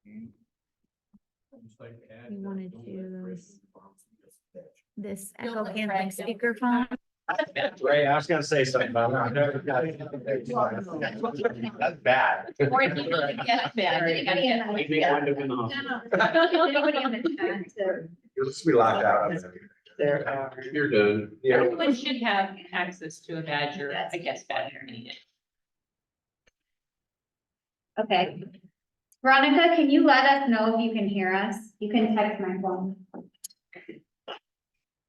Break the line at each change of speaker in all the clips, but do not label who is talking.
You wanted to this echo canceling speakerphone.
Ray, I was gonna say something about that. That's bad.
Or if you really get bad, then you gotta get.
Maybe I wouldn't have been on.
Anybody in the chat to-
Let's be locked out.
There are.
You're done. Yeah.
Everyone should have access to a badge or a guest badge or anything.
Okay. Veronica, can you let us know if you can hear us? You can text my phone.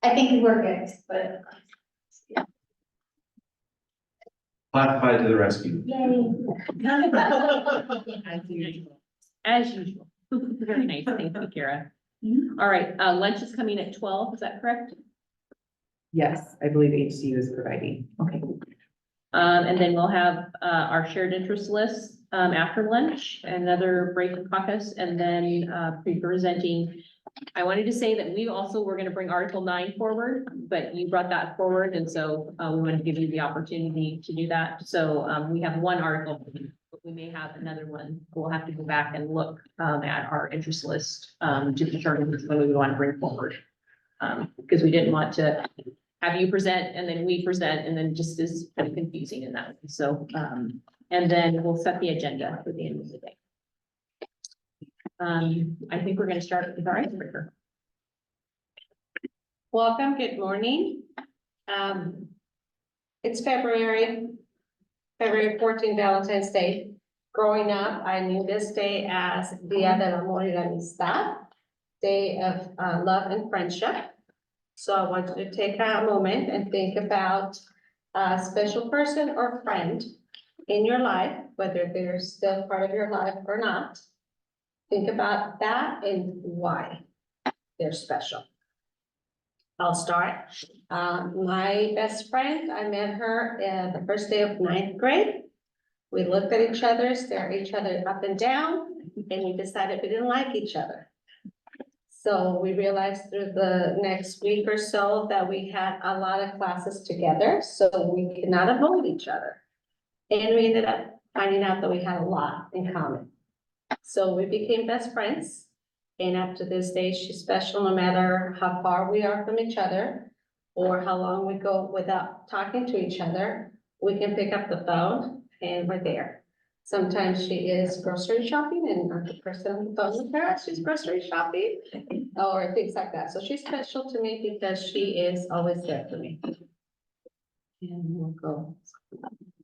I think we're good, but.
Spotify to the rescue.
Yay.
As usual. As usual. Very nice. Thank you, Kara. All right, lunch is coming at 12, is that correct?
Yes, I believe HCU is providing.
Okay. And then we'll have, our shared interest list, after lunch, another break and caucus, and then, presenting. I wanted to say that we also were gonna bring Article 9 forward, but you brought that forward, and so, we wanted to give you the opportunity to do that. So, we have one article, but we may have another one. We'll have to go back and look, at our interest list, to determine which one we want to bring forward. Because we didn't want to have you present and then we present, and then just is kind of confusing in that way. So, and then we'll set the agenda for the end of the day. I think we're gonna start with our icebreaker.
Welcome, good morning. It's February 14th, Valentine's Day. Growing up, I knew this day as Dia del Amor y la Amistad, Day of Love and Friendship. So I want you to take a moment and think about a special person or friend in your life, whether they're still part of your life or not. Think about that and why they're special. I'll start. My best friend, I met her the first day of 9th grade. We looked at each other, stared at each other up and down, and we decided we didn't like each other. So we realized through the next week or so that we had a lot of classes together, so we could not avoid each other. And we ended up finding out that we had a lot in common. So we became best friends. And up to this day, she's special no matter how far we are from each other or how long we go without talking to each other. We can pick up the phone and we're there. Sometimes she is grocery shopping and I'm the person on the phone with her, she's grocery shopping or things like that. So she's special to me because she is always there for me. And we'll go.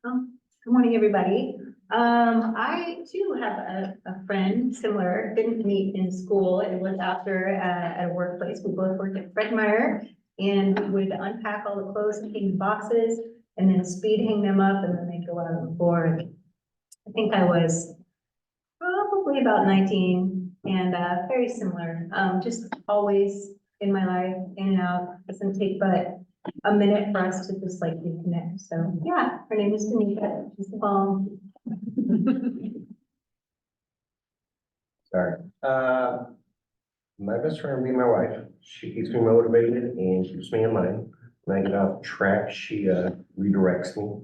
Good morning, everybody. I too have a friend similar, didn't meet in school. It was after at a workplace. We both worked at Fred Meyer and we would unpack all the clothes and in boxes and then speed hang them up and then they'd go out on the floor. I think I was probably about 19 and very similar. Just always in my life, in and out. Doesn't take but a minute for us to just like reconnect. So yeah, her name is Danica. She's the phone.
Sorry. My best friend will be my wife. She keeps me motivated and keeps me in line. When I get off track, she redirects me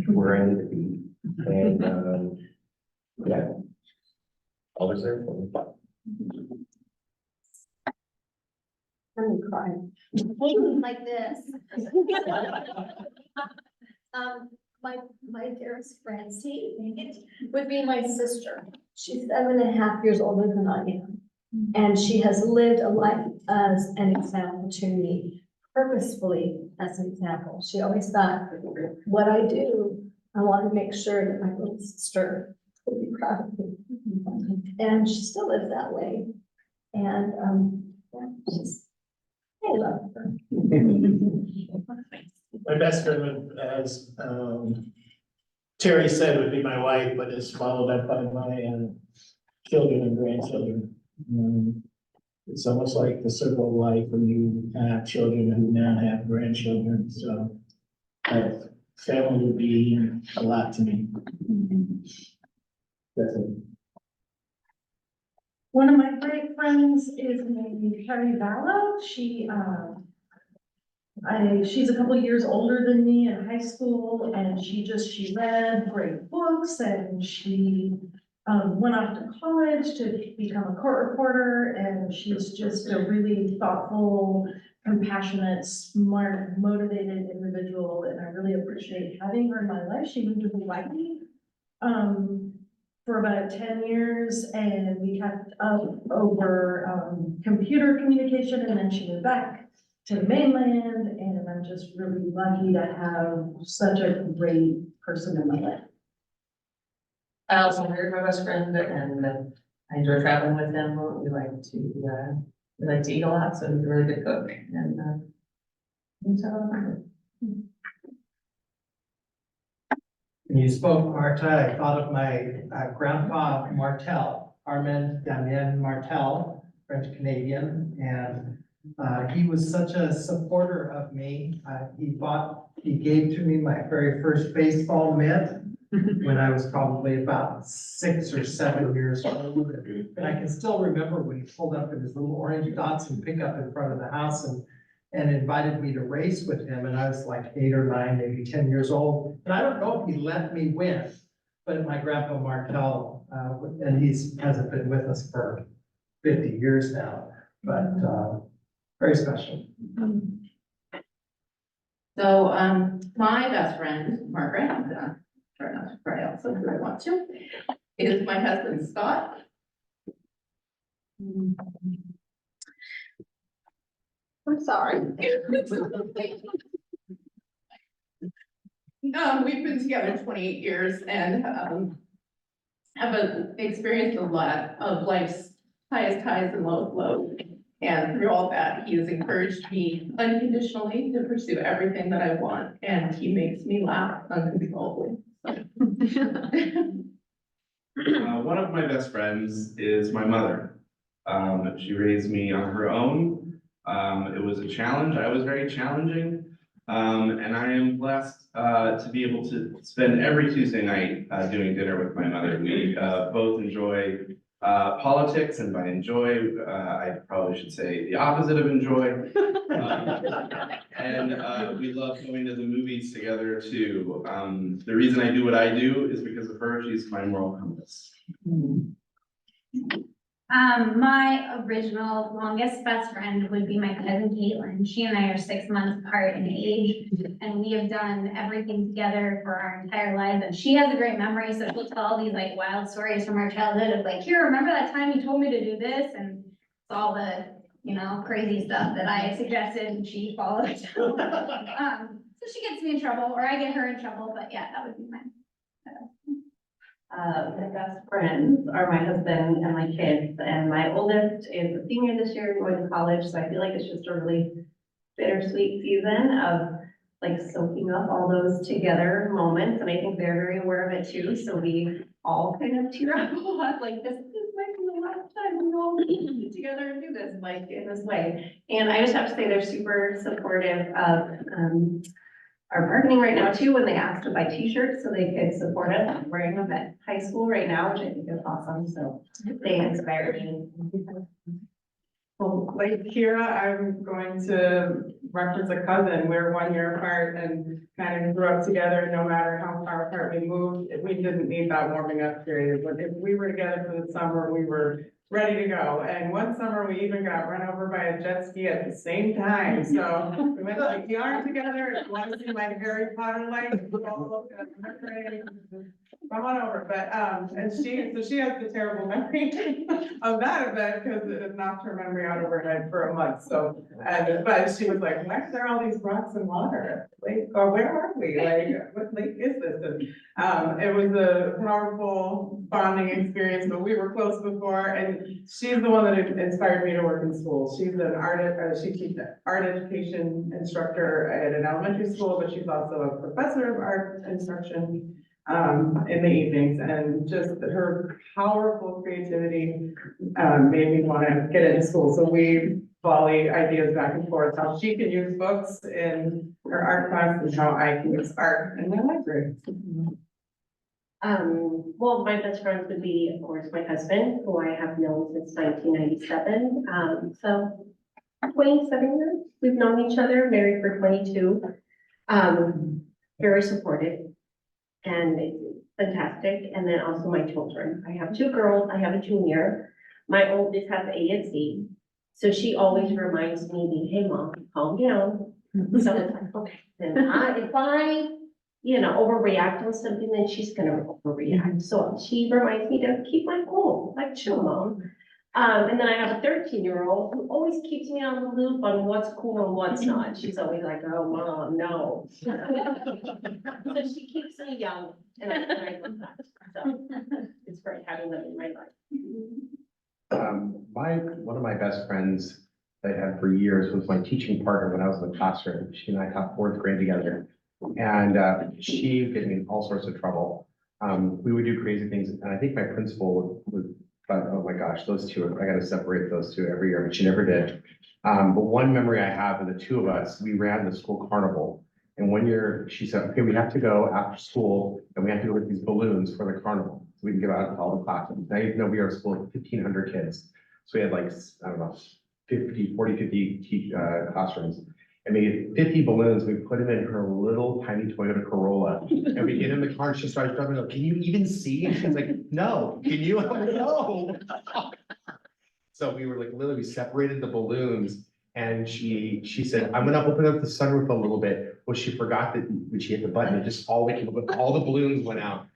where I need to be. And yeah, always there for me.
I'm crying.
Like this.
My dearest friend, would be my sister. She's 7.5 years older than I am. And she has lived a life as an example to me, purposefully as an example. She always thought, what I do, I want to make sure that my little sister will be proud of me. And she still lives that way. And yeah, I love her.
My best friend, as Terry said, would be my wife, but is followed up by my children and grandchildren. It's almost like the circle of life when you have children who now have grandchildren, so family would be a lot to me. That's it.
One of my great friends is named Carrie Vallow. She's a couple years older than me in high school, and she read great books, and she
went off to college to become a court reporter, and she's just a really thoughtful, compassionate, smart, motivated individual, and I really appreciate having her in my life. She moved to Hawaii for about 10 years, and we kept up over computer communication, and then she moved back to the mainland, and I'm just really lucky to have such a great person in my life.
I also married my best friend, and I enjoy traveling with him. We like to eat a lot, so he's a really good cook, and
When you spoke, Marta, I thought of my grandpa Martel, Armand Damien Martel, French Canadian, and he was such a supporter of me. He gave to me my very first baseball mitt when I was probably about 6 or 7 years old. And I can still remember when he pulled up in his little orange Datsun pickup in front of the house and invited me to race with him. And I was like 8 or 9, maybe 10 years old. And I don't know if he let me win, but my grandpa Martel, and hasn't been with us for 50 years now, but very special.
So, my best friend, Margaret, try not to cry also, if I want to, is my husband, Scott.
I'm sorry.
We've been together 28 years and, have experienced a lot of life's highest highs and lowest lows. And through all that, he has encouraged me unconditionally to pursue everything that I want, and he makes me laugh uncontrollably.
One of my best friends is my mother. She raised me on her own. It was a challenge. I was very challenging. And I am blessed to be able to spend every Tuesday night doing dinner with my mother. We both enjoy politics, and by enjoy, I probably should say the opposite of enjoy. And we love going to the movies together too. The reason I do what I do is because of her. She's my moral compass.
My original longest best friend would be my cousin Caitlin. She and I are 6 months apart in age, and we have done everything together for our entire lives. And she has a great memory, so she'll tell all these like wild stories from our childhood of like, here, remember that time you told me to do this? And it's all the, crazy stuff that I suggested and she followed. So she gets me in trouble, or I get her in trouble, but yeah, that would be mine.
My best friends are my husband and my kids, and my oldest is a senior this year going to college, so I feel like it's just a really bittersweet season of like soaking up all those together moments, and I think they're very aware of it too, so we all kind of tear up a lot, like this might be the last time we all get together and do this, like in this way. And I just have to say they're super supportive of our bargaining right now too, when they asked to buy t-shirts so they could support us. I'm wearing them at high school right now, which I think is awesome, so they inspire me.
Well, like Kira, I'm going to reference a cousin. We're 1 year apart and kind of grew up together. And no matter how far apart we moved, we didn't need that warming up period. But if we were together for the summer, we were ready to go. And one summer we even got run over by a jet ski at the same time. So we went like yarn together. If you want to see my Harry Potter light, come on over. But and she has the terrible memory of that event because it knocked her memory out of her head for a month. So but she was like, why are there all these rocks and water? Like, or where are we? Like, what lake is this? And it was a powerful bonding experience, but we were close before, and she's the one that inspired me to work in school. She's an she teaches art education instructor at an elementary school, but she's also a professor of art instruction in the evenings, and just her powerful creativity made me want to get into school. So we volley ideas back and forth, how she can use books in her art class and how I can use art in my library.
Well, my best friends would be, of course, my husband, who I have known since 1997. So 27 years we've known each other, married for 22. Very supportive. And fantastic. And then also my children. I have two girls, I have a junior. My oldest has ASD. So she always reminds me, hey, mom, calm down. So it's like, okay, then if I, overreact on something, then she's gonna overreact. So she reminds me to keep my cool, like chill, mom. And then I have a 13-year-old who always keeps me on the loop on what's cool and what's not. She's always like, oh, mom, no. So she keeps me young and I love that. So it's great having them in my life.
One of my best friends that I had for years was my teaching partner when I was in the classroom. She and I taught fourth grade together. And she get me in all sorts of trouble. We would do crazy things, and I think my principal would thought, oh my gosh, those two, I gotta separate those two every year, but she never did. But one memory I have of the two of us, we ran the school carnival. And one year she said, okay, we have to go after school and we have to go with these balloons for the carnival. So we can give out to all the classrooms. Now, you know, we are a school of 1,500 kids. So we had like, I don't know, 50 classrooms. And we had 50 balloons. We put them in her little tiny Toyota Corolla. And we get in the car and she starts driving up, can you even see? And she's like, no, can you? I'm like, no. So we were like, literally, we separated the balloons. And she said, I'm gonna open up the sunroof a little bit. Well, she forgot that when she hit the button, it just all the balloons went out.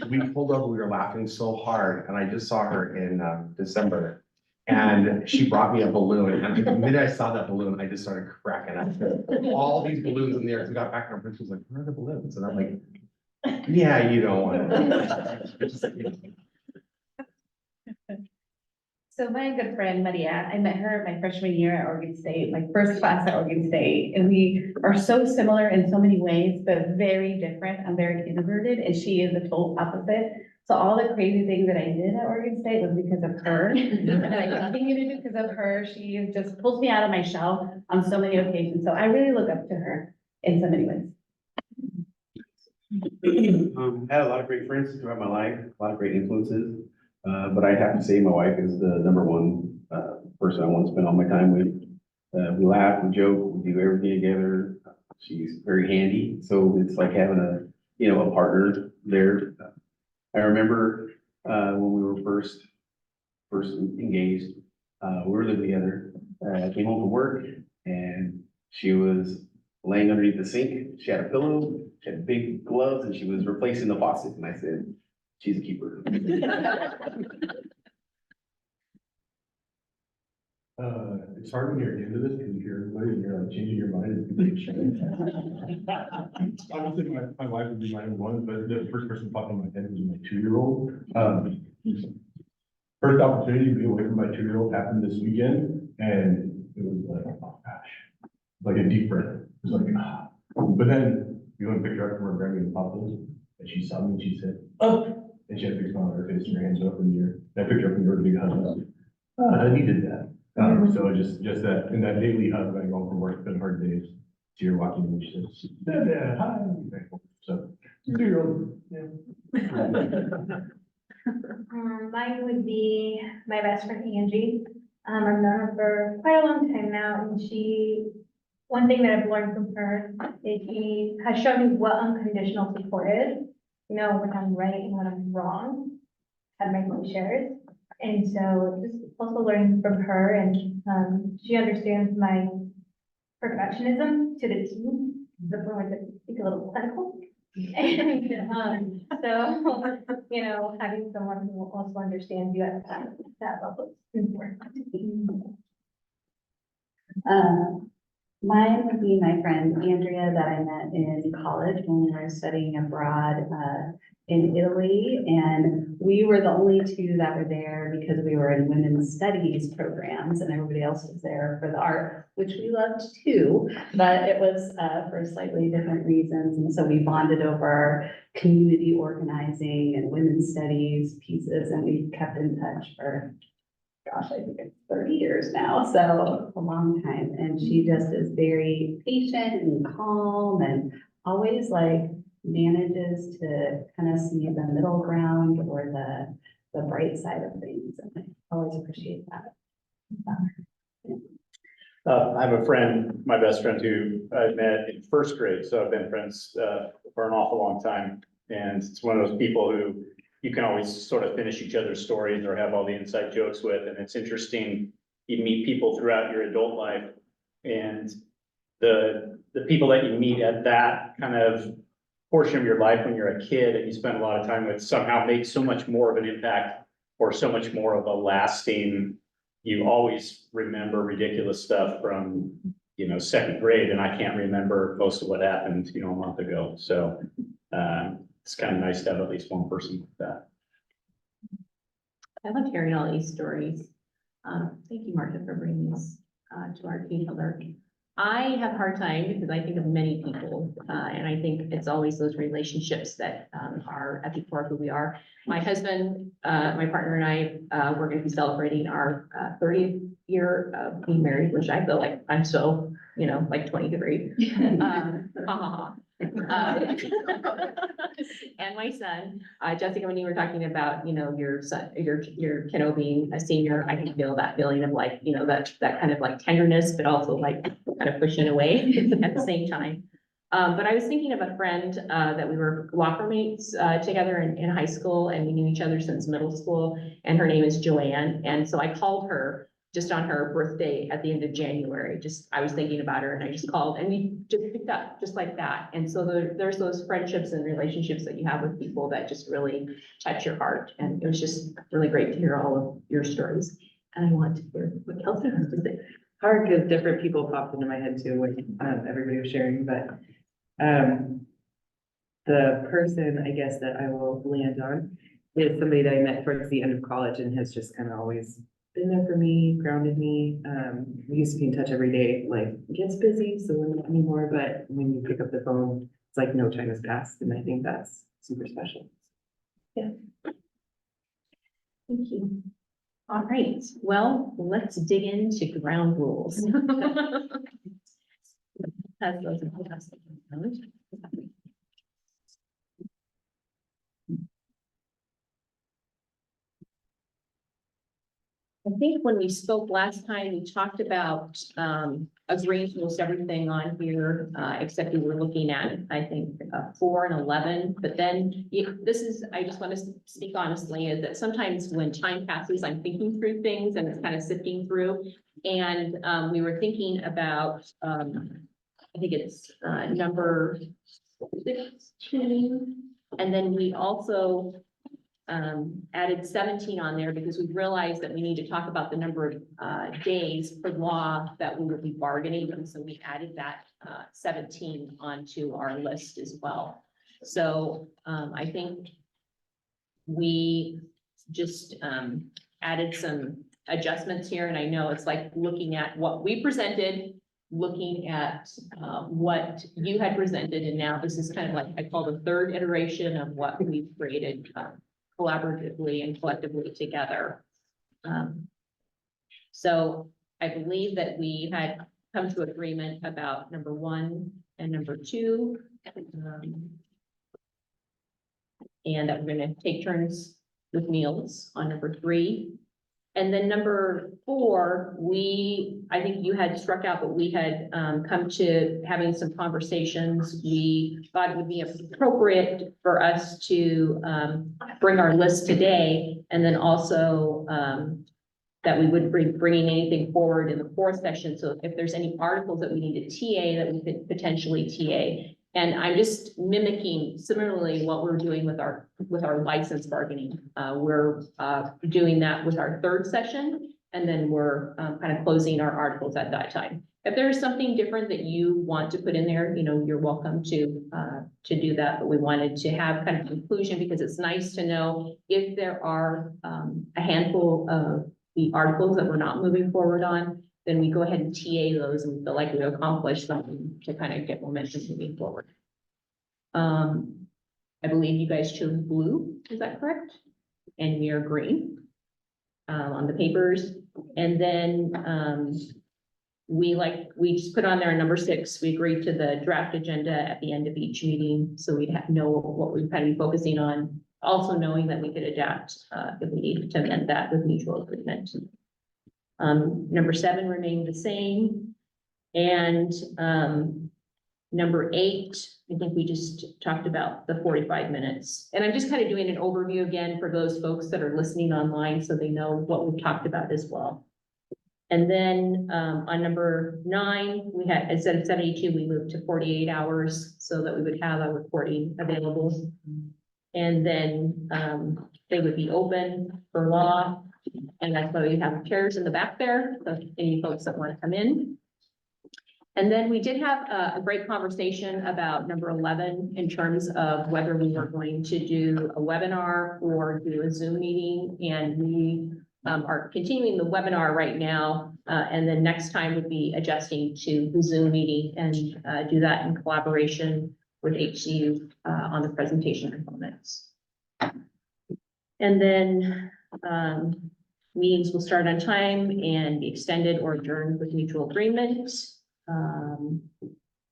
We pulled over, we were laughing so hard. And I just saw her in December. And she brought me a balloon, and the minute I saw that balloon, I just started cracking up. All these balloons in the air. So we got back, and our principal was like, "Where are the balloons?" And I'm like, "Yeah, you don't want to."
So my good friend Maria, I met her my freshman year at Oregon State, my first class at Oregon State, and we are so similar in so many ways, but very different. I'm very introverted, and she is the total opposite. So all the crazy things that I did at Oregon State was because of her, and I continue to do because of her. She just pulls me out of my shell on so many occasions. So I really look up to her in so many ways.
Had a lot of great friends throughout my life, a lot of great influences. But I have to say my wife is the number one person I want to spend all my time with. We laugh, we joke, we do everything together. She's very handy, so it's like having a partner there. I remember when we were first engaged, we were living together. I came home from work and she was laying underneath the sink. She had a pillow, she had big gloves, and she was replacing the faucet. And I said, she's a keeper.
It's hard when you're at the end of this because you hear everybody and you're like changing your mind. Obviously, my wife would be my one, but the first person popped in my head was my 2-year-old. First opportunity to be away from my 2-year-old happened this weekend, and it was like, oh gosh, like a deep breath. It was like, ah. But then we went and picked her up from her Grammy and Papa's, and she saw me and she said, oh, and she had a big smile on her face and her hands went up in the air. And I picked her up and gave her a big hug. I needed that. So just that, and that daily hug, going home from work, it's been hard days. So you're walking and she says, Dad, hi. So 2-year-old, yeah.
Mine would be my best friend Angie. I've known her for quite a long time now, and one thing that I've learned from her is she has shown me what unconditional support is. You know, when I'm right and when I'm wrong, had my own shares. And so just also learning from her, and she understands my perfectionism to the T, the point that it's a little clinical. And so, you know, having someone who also understands you at that level is important.
Mine would be my friend Andrea that I met in college when we were studying abroad in Italy. And we were the only two that were there because we were in women's studies programs and everybody else was there for the art, which we loved too, but it was for slightly different reasons. And so we bonded over community organizing and women's studies pieces, and we kept in touch for, gosh, I think it's 30 years now, so a long time. And she just is very patient and calm and always like manages to kind of see the middle ground or the bright side of things. And I always appreciate that.
I have a friend, my best friend, who I met in first grade, so I've been friends for an awful long time. And it's one of those people who you can always sort of finish each other's stories or have all the inside jokes with. And it's interesting, you meet people throughout your adult life, and the people that you meet at that kind of portion of your life when you're a kid and you spend a lot of time with somehow make so much more of an impact or so much more of a lasting, you always remember ridiculous stuff from, you know, second grade, and I can't remember most of what happened, you know, a month ago. So it's kind of nice to have at least one person like that.
I love hearing all these stories. Thank you, Martha, for bringing this to our table. I have a hard time because I think of many people, and I think it's always those relationships that are at the core of who we are. My husband, my partner and I, we're going to be celebrating our 30th year of being married, which I feel like I'm so, you know, like 23. And my son, Jessica, when you were talking about, you know, your son, your kiddo being a senior, I can feel that feeling of like, you know, that kind of like tenderness, but also like kind of pushing away at the same time. But I was thinking of a friend that we were locker mates together in high school, and we knew each other since middle school, and her name is Joanne. And so I called her just on her birthday at the end of January. I was thinking about her and I just called, and we just picked up just like that. And so there's those friendships and relationships that you have with people that just really touch your heart. And it was just really great to hear all of your stories. And I want to hear what Kelsey has to say.
Hard because different people popped into my head too when everybody was sharing, but the person I guess that I will land on is somebody that I met towards the end of college and has just kind of always been there for me, grounded me. We used to be in touch every day. Like, it gets busy, so we're not anymore, but when you pick up the phone, it's like no time has passed, and I think that's super special.
Yeah. Thank you. All right, well, let's dig into ground rules. Has those in class. I think when we spoke last time, we talked about agreeing to most everything on here, except we were looking at, I think, 4 and 11. But then I just want to speak honestly, is that sometimes when time passes, I'm thinking through things and it's kind of sifting through. And we were thinking about, I think it's number 16. And then we also added 17 on there because we realized that we need to talk about the number of days per law that we will be bargaining. And so we added that 17 onto our list as well. So I think we just added some adjustments here. And I know it's like looking at what we presented, looking at what you had presented. And now this is kind of like, I call the third iteration of what we've created collaboratively and collectively together. So I believe that we had come to agreement about number 1 and number 2. And that we're going to take turns with meals on number 3. And then number 4, I think you had struck out, but we had come to having some conversations. We thought it would be appropriate for us to bring our list today, and then also that we would bringing anything forward in the 4th session. So if there's any articles that we need to TA, that we could potentially TA. And I'm just mimicking similarly what we're doing with our license bargaining. We're doing that with our 3rd session, and then we're kind of closing our articles at that time. If there's something different that you want to put in there, you know, you're welcome to do that. But we wanted to have kind of conclusion because it's nice to know if there are a handful of the articles that we're not moving forward on, then we go ahead and TA those and feel like we accomplished something to kind of get momentum moving forward. I believe you guys chose blue, is that correct? And we are green on the papers. And then we just put on there number 6, we agreed to the draft agenda at the end of each meeting. So we'd know what we'd kind of be focusing on, also knowing that we could adapt if we needed to amend that with mutual agreement. Number 7 remained the same. And Number 8, I think we just talked about the 45 minutes. And I'm just kind of doing an overview again for those folks that are listening online so they know what we've talked about as well. And then on number 9, we had, instead of 72, we moved to 48 hours so that we would have a recording available. And then they would be open for law. And that's why we have chairs in the back there, so any folks that want to come in. And then we did have a great conversation about number 11 in terms of whether we were going to do a webinar or do a Zoom meeting. And we are continuing the webinar right now. And then next time would be adjusting to the Zoom meeting and do that in collaboration with HCU on the presentation components. And then meetings will start on time and be extended or adjourned with mutual agreement.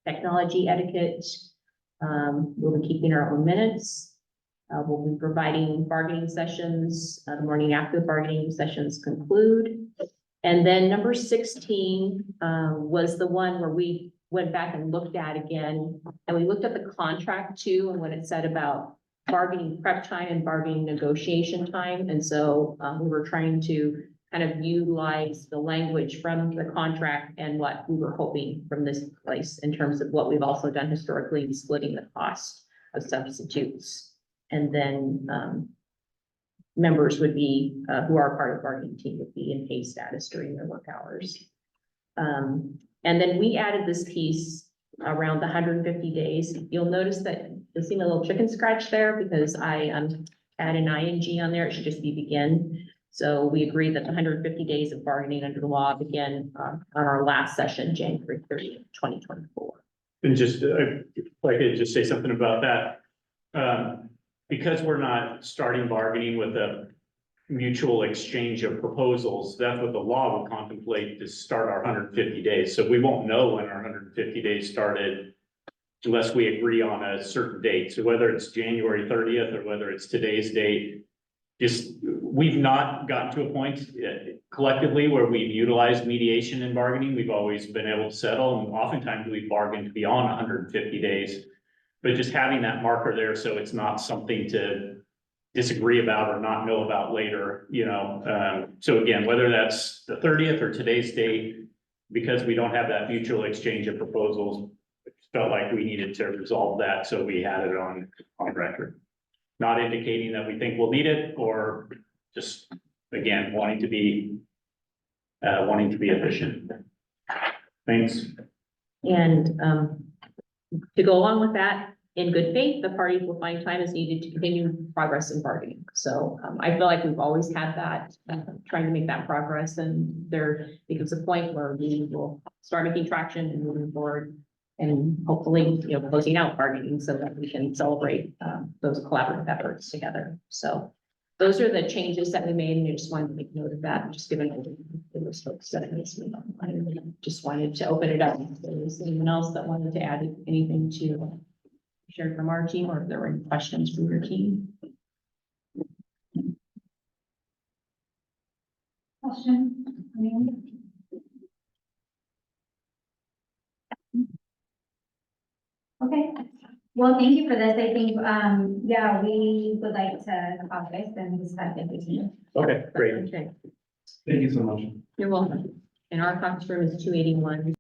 Technology etiquette, we'll be keeping our own minutes. We'll be providing bargaining sessions the morning after the bargaining sessions conclude. And then number 16 was the one where we went back and looked at again, and we looked at the contract too, and what it said about bargaining prep time and bargaining negotiation time. And so we were trying to kind of utilize the language from the contract and what we were hoping from this place in terms of what we've also done historically in splitting the cost of substitutes. And then members would be, who are part of the bargaining team would be in pay status during their work hours. And then we added this piece around the 150 days. You'll notice that you'll see a little chicken scratch there because I add an ing on there. It should just be begin. So we agreed that the 150 days of bargaining under the law begin on our last session, January 30th, 2024.
And just, if I could just say something about that. Because we're not starting bargaining with a mutual exchange of proposals, that's what the law would contemplate to start our 150 days. So we won't know when our 150 days started unless we agree on a certain date. So whether it's January 30th or whether it's today's date, just, we've not gotten to a point collectively where we've utilized mediation in bargaining. We've always been able to settle, and oftentimes we've bargained beyond 150 days. But just having that marker there so it's not something to disagree about or not know about later, you know. So again, whether that's the 30th or today's date, because we don't have that mutual exchange of proposals, it felt like we needed to resolve that, so we had it on record. Not indicating that we think we'll need it, or just, again, wanting to be efficient. Thanks.
And to go along with that, in good faith, the parties will find time as needed to continue progress in bargaining. So I feel like we've always had that, trying to make that progress, and there becomes a point where we will start making traction and moving forward, and hopefully, you know, closing out bargaining so that we can celebrate those collaborative efforts together. So those are the changes that we made, and I just wanted to make note of that, just given those folks that I just wanted to open it up. If there was anyone else that wanted to add anything to share from our team, or if there were any questions from your team.
Question? Okay, well, thank you for this. I think, yeah, we would like to caucus and discuss it with you.
Okay, great.
Okay,
Thank you so much.
you're welcome. And our caucus room is 281.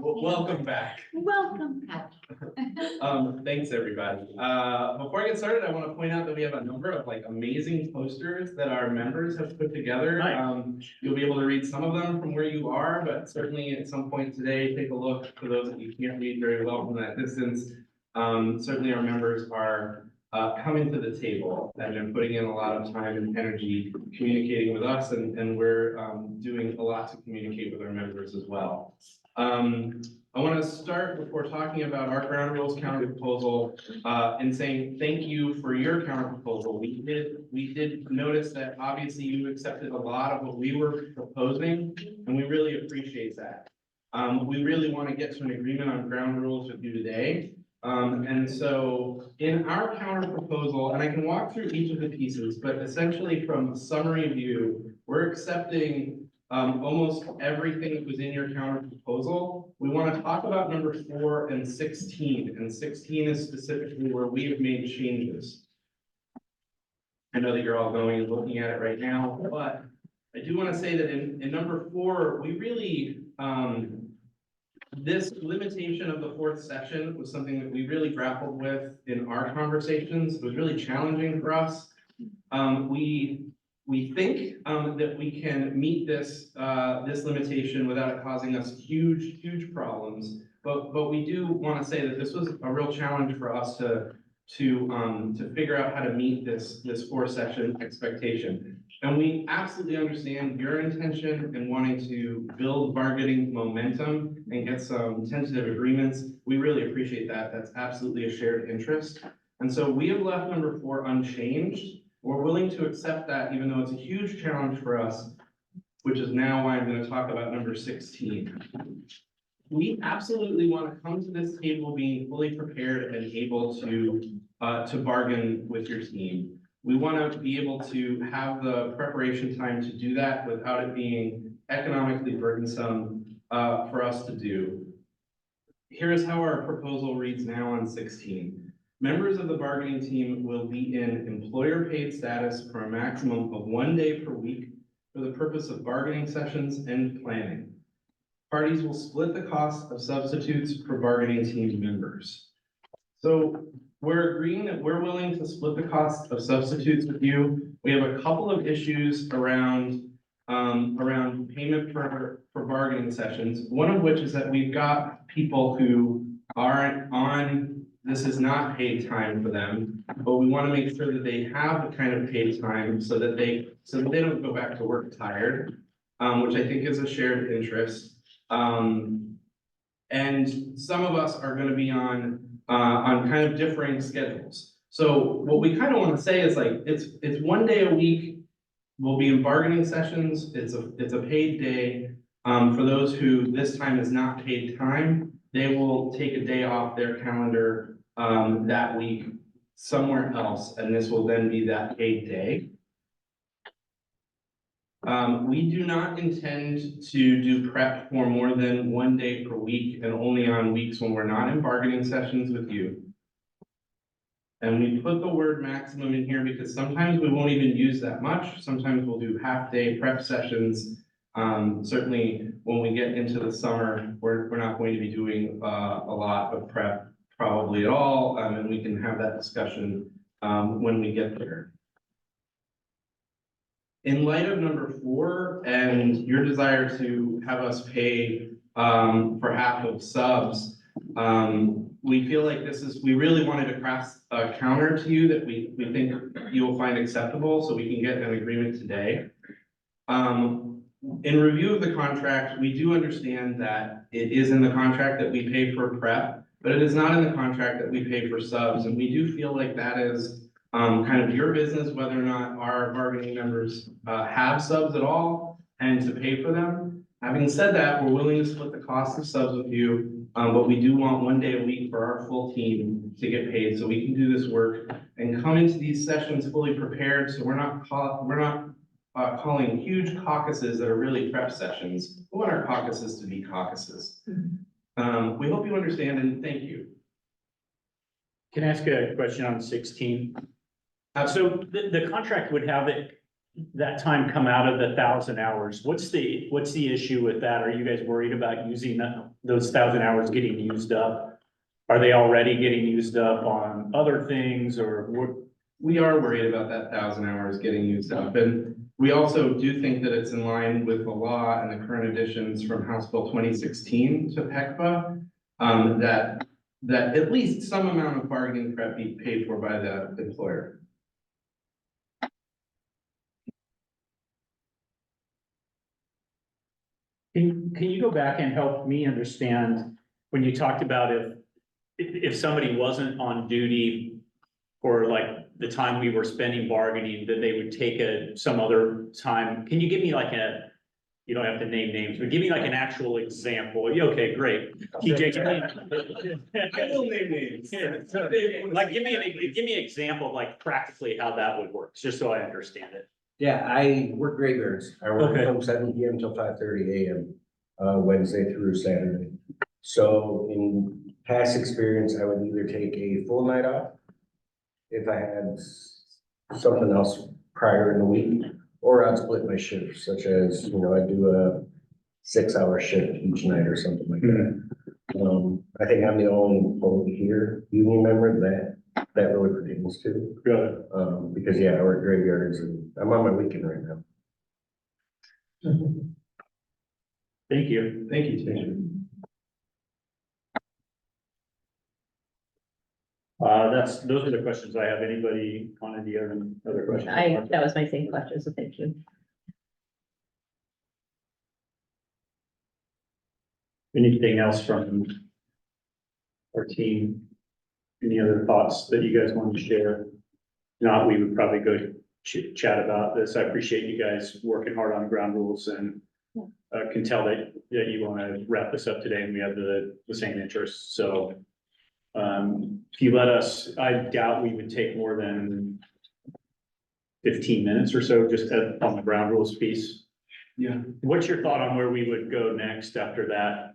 Well, welcome back.
Welcome back.
Thanks, everybody. Before I get started, I want to point out that we have a number of like amazing posters that our members have put together. You'll be able to read some of them from where you are, but certainly at some point today, take a look for those that you can't read very well from that distance. Certainly our members are coming to the table and they're putting in a lot of time and energy communicating with us, and we're doing a lot to communicate with our members as well. I want to start before talking about our ground rules counter proposal and saying thank you for your counter proposal. We did notice that obviously you accepted a lot of what we were proposing, and we really appreciate that. We really want to get to an agreement on ground rules with you today. And so in our counter proposal, and I can walk through each of the pieces, but essentially from a summary view, we're accepting almost everything that was in your counter proposal. We want to talk about number 4 and 16, and 16 is specifically where we have made changes. I know that you're all going and looking at it right now, but I do want to say that in number 4, we really, this limitation of the 4th session was something that we really grappled with in our conversations. It was really challenging for us. We think that we can meet this this limitation without it causing us huge problems. But we do want to say that this was a real challenge for us to figure out how to meet this 4-session expectation. And we absolutely understand your intention in wanting to build bargaining momentum and get some tentative agreements. We really appreciate that. That's absolutely a shared interest. And so we have left number 4 unchanged. We're willing to accept that, even though it's a huge challenge for us, which is now why I'm going to talk about number 16. We absolutely want to come to this table being fully prepared and able to bargain with your team. We want to be able to have the preparation time to do that without it being economically burdensome for us to do. Here's how our proposal reads now on 16. Members of the bargaining team will be in employer-paid status for a maximum of 1 day per week for the purpose of bargaining sessions and planning. Parties will split the cost of substitutes for bargaining team members. So we're agreeing that we're willing to split the cost of substitutes with you. We have a couple of issues around payment for bargaining sessions. One of which is that we've got people who aren't on, this is not paid time for them, but we want to make sure that they have the kind of paid time so that they don't go back to work tired, which I think is a shared interest. And some of us are going to be on kind of differing schedules. So what we kind of want to say is like, it's 1 day a week. We'll be in bargaining sessions. It's a paid day. For those who this time is not paid time, they will take a day off their calendar that week somewhere else, and this will then be that paid day. We do not intend to do prep for more than 1 day per week and only on weeks when we're not in bargaining sessions with you. And we put the word maximum in here because sometimes we won't even use that much. Sometimes we'll do half-day prep sessions. Certainly when we get into the summer, we're not going to be doing a lot of prep probably at all, and we can have that discussion when we get there. In light of number 4 and your desire to have us pay for half of subs, we feel like we really wanted to craft a counter to you that we think you will find acceptable so we can get an agreement today. In review of the contract, we do understand that it is in the contract that we pay for prep, but it is not in the contract that we pay for subs. And we do feel like that is kind of your business, whether or not our bargaining members have subs at all and to pay for them. Having said that, we're willing to split the cost of subs with you, but we do want 1 day a week for our full team to get paid so we can do this work and come into these sessions fully prepared. So we're not calling huge caucuses that are really prep sessions. We want our caucuses to be caucuses. We hope you understand and thank you.
Can I ask a question on 16? So the contract would have that time come out of the 1,000 hours. What's the issue with that? Are you guys worried about using those 1,000 hours getting used up? Are they already getting used up on other things, or what?
We are worried about that 1,000 hours getting used up. And we also do think that it's in line with the law and the current additions from House Bill 2016 to PECFA, that at least some amount of bargaining prep be paid for by the employer.
Can you go back and help me understand when you talked about if somebody wasn't on duty for like the time we were spending bargaining, that they would take some other time? Can you give me like you don't have to name names, but give me like an actual example. Okay, great. TJ,
I will name names.
Like give me an example of like practically how that would work, just so I understand it.
Yeah, I work graveyards. I work
Okay.
from 7 p.m. till 5:30 a.m., Wednesday through Saturday. So in past experience, I would either take a full night off if I had something else prior in the week, or I'd split my shifts, such as, I'd do a 6-hour shift each night or something like that. I think I'm the only volunteer union member that really pertains to.
Good.
Because I work graveyards and I'm on my weekend right now.
Thank you.
Thank you, Tasia.
Those are the questions I have. Anybody on any other questions?
That was my same question, so thank you.
Anything else from our team? Any other thoughts that you guys want to share? If not, we would probably go chat about this. I appreciate you guys working hard on ground rules and can tell that you want to wrap this up today and we have the same interests. So if you let us, I doubt we would take more than 15 minutes or so just on the ground rules piece.
Yeah.
What's your thought on where we would go next after that?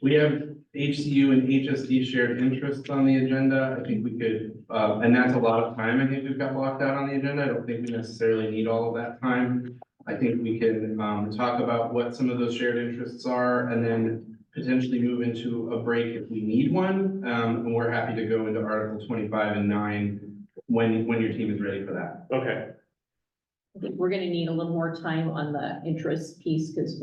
We have HCU and HSD shared interests on the agenda. I think we could, and that's a lot of time I think we've got blocked out on the agenda. I don't think we necessarily need all of that time. I think we can talk about what some of those shared interests are and then potentially move into a break if we need one. And we're happy to go into Article 25 and 9 when your team is ready for that.
Okay.
I think we're gonna need a little more time on the interest piece, because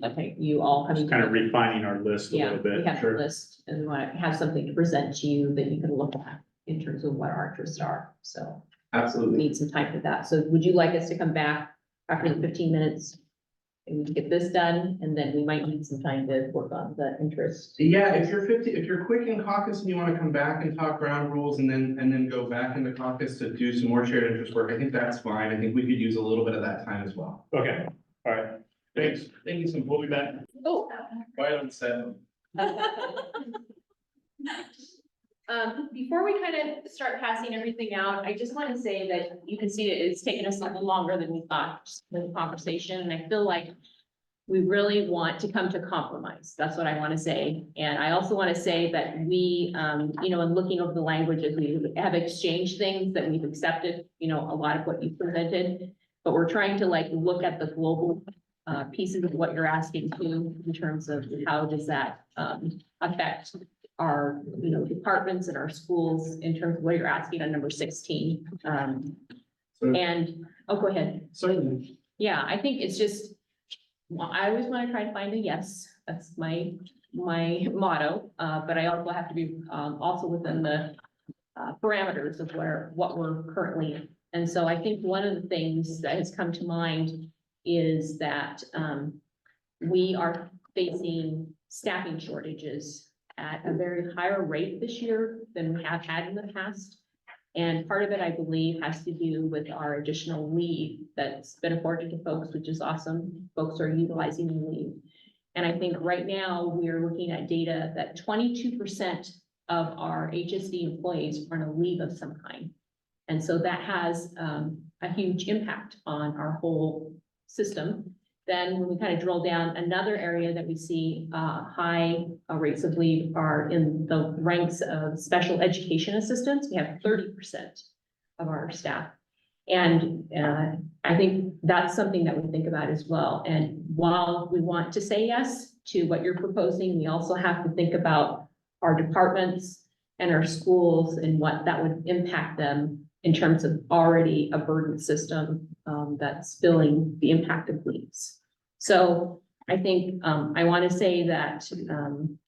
I think you all
Just kind of refining our list a
Yeah,
little bit.
we have a list and we want to have something to present to you that you can look at in terms of what our interests are. So
Absolutely.
need some time for that. So would you like us to come back after the 15 minutes and get this done? And then we might need some time to work on the interest.
Yeah, if you're quick in caucus and you want to come back and talk ground rules and then go back into caucus to do some more shared interest work, I think that's fine. I think we could use a little bit of that time as well.
Okay, all right. Thanks. Thank you. We'll be back.
Oh.
Quiet on set.
Before we kind of start passing everything out, I just want to say that you can see it's taken us a little longer than we thought, the conversation, and I feel like we really want to come to compromise. That's what I want to say. And I also want to say that we, in looking over the languages, we have exchanged things that we've accepted, a lot of what you presented, but we're trying to look at the global pieces of what you're asking too, in terms of how does that affect our, departments and our schools in terms of what you're asking on number 16. Go ahead.
Certainly.
Yeah, I think it's just, I always want to try to find a yes. That's my motto. But I also have to be also within the parameters of what we're currently in. And so I think one of the things that has come to mind is that we are facing staffing shortages at a very higher rate this year than we have had in the past. And part of it, I believe, has to do with our additional leave that's been afforded to folks, which is awesome. Folks are utilizing the leave. And I think right now we're looking at data that 22% of our HSD employees are on a leave of some kind. And so that has a huge impact on our whole system. Then when we kind of drill down, another area that we see high rates of leave are in the ranks of special education assistants. We have 30% of our staff. And I think that's something that we think about as well. And while we want to say yes to what you're proposing, we also have to think about our departments and our schools and what that would impact them in terms of already a burdened system that's feeling the impact of leaves. So I think I want to say that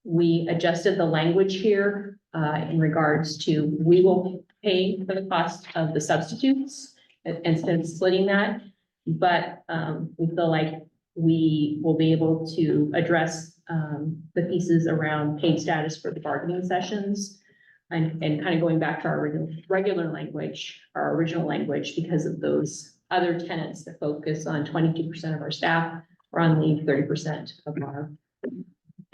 we adjusted the language here in regards to we will pay for the cost of the substitutes instead of splitting that. But we feel like we will be able to address the pieces around paid status for the bargaining sessions and kind of going back to our regular language, our original language, because of those other tenants that focus on 22% of our staff are on leave, 30% of our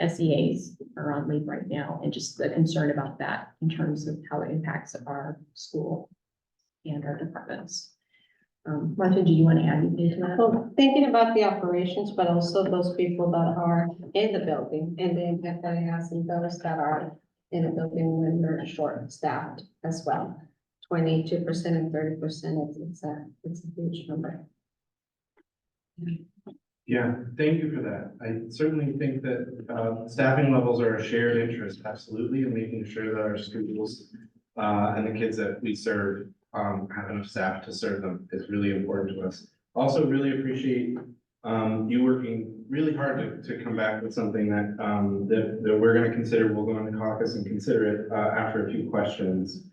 SEAs are on leave right now, and just the concern about that in terms of how it impacts our school and our departments. Martha, do you want to add anything to that?
So thinking about the operations, but also those people that are in the building and the impact that it has on those that are in the building when they're short staffed as well. 22% and 30%, it's a huge number.
Yeah, thank you for that. I certainly think that staffing levels are a shared interest, absolutely, in making sure that our schools and the kids that we serve have enough staff to serve them is really important to us. Also, really appreciate you working really hard to come back with something that that we're going to consider. We'll go into caucus and consider it after a few questions.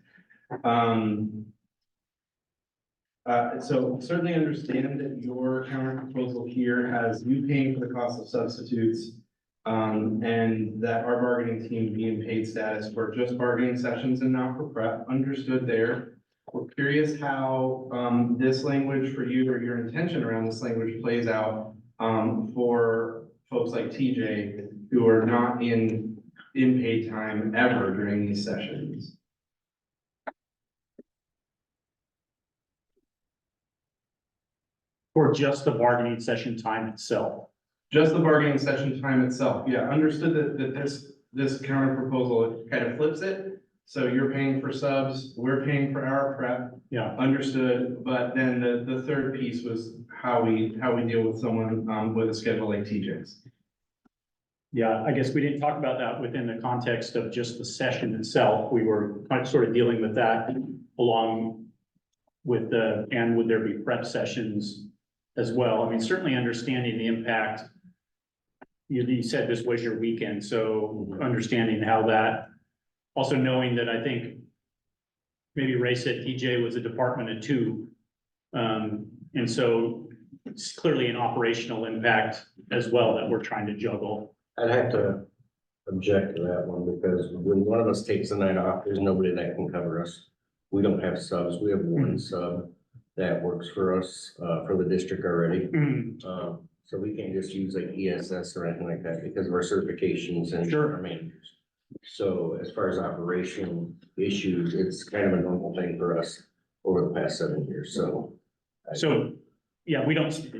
So certainly understand that your counter proposal here has you paying for the cost of substitutes, and that our bargaining team be in paid status for just bargaining sessions and not for prep. Understood there. We're curious how this language for you, or your intention around this language, plays out for folks like TJ who are not in paid time ever during these sessions.
Or just the bargaining session time itself.
Just the bargaining session time itself. Yeah, understood that this counter proposal kind of flips it. So you're paying for subs, we're paying for our prep.
Yeah.
Understood, but then the third piece was how we deal with someone with a schedule like TJ's.
Yeah, I guess we didn't talk about that within the context of just the session itself. We were kind of sort of dealing with that along with and would there be prep sessions as well? I mean, certainly understanding the impact. You said this was your weekend, so understanding how that, also knowing that I think maybe Ray said TJ was a department of two. And so it's clearly an operational impact as well that we're trying to juggle.
I'd have to object to that one because when one of us takes the night off, there's nobody that can cover us. We don't have subs. We have one sub that works for us, for the district already. So we can't just use like ESS or anything like that because of our certifications and our managers. So as far as operational issues, it's kind of a normal thing for us over the past 7 years. So
Yeah,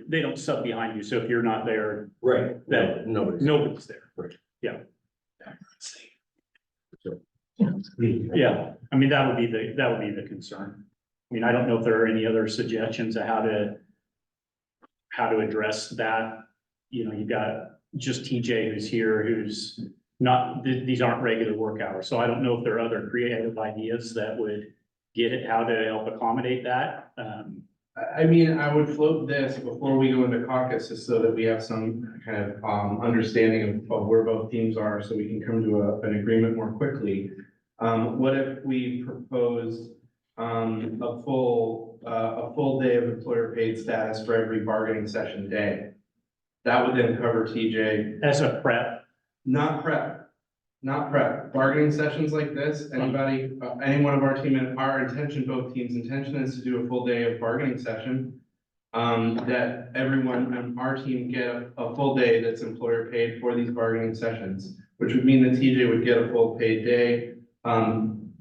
they don't sub behind you. So if you're not there.
Right.
That nobody's there.
Right.
Yeah. Yeah, I mean, that would be the concern. I mean, I don't know if there are any other suggestions of how to address that. You know, you've got just TJ who's here, who's not, these aren't regular work hours. So I don't know if there are other creative ideas that would get at how to help accommodate that.
I mean, I would float this before we go into caucus just so that we have some kind of understanding of where both teams are so we can come to an agreement more quickly. What if we proposed a full day of employer paid status for every bargaining session day? That would then cover TJ.
As a prep?
Not prep. Bargaining sessions like this, anybody, any one of our team, and our intention, both teams' intention is to do a full day of bargaining session. That everyone on our team get a full day that's employer paid for these bargaining sessions, which would mean that TJ would get a full paid day.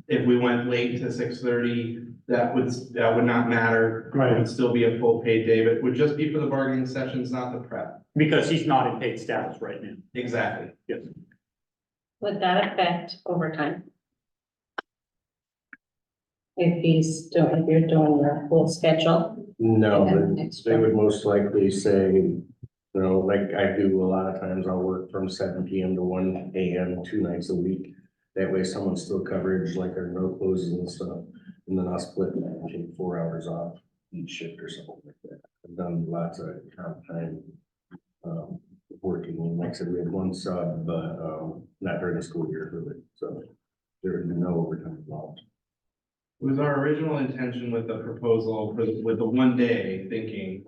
If we went late to 6:30, that would not matter.
Right.
It would still be a full paid day, but it would just be for the bargaining sessions, not the prep.
Because he's not in paid status right now.
Exactly.
Yes.
Would that affect overtime? If you're doing your full schedule?
No,
And then
they would most likely say, you know, like I do a lot of times, I'll work from 7 PM to 1 AM, 2 nights a week. That way someone's still coverage, like our no closes and stuff, and then I'll split that and take 4 hours off each shift or something like that. I've done lots of comp time, working, and like I said, we had one sub, but, not during the school year, really, so there would be no overtime involved.
It was our original intention with the proposal with the 1 day, thinking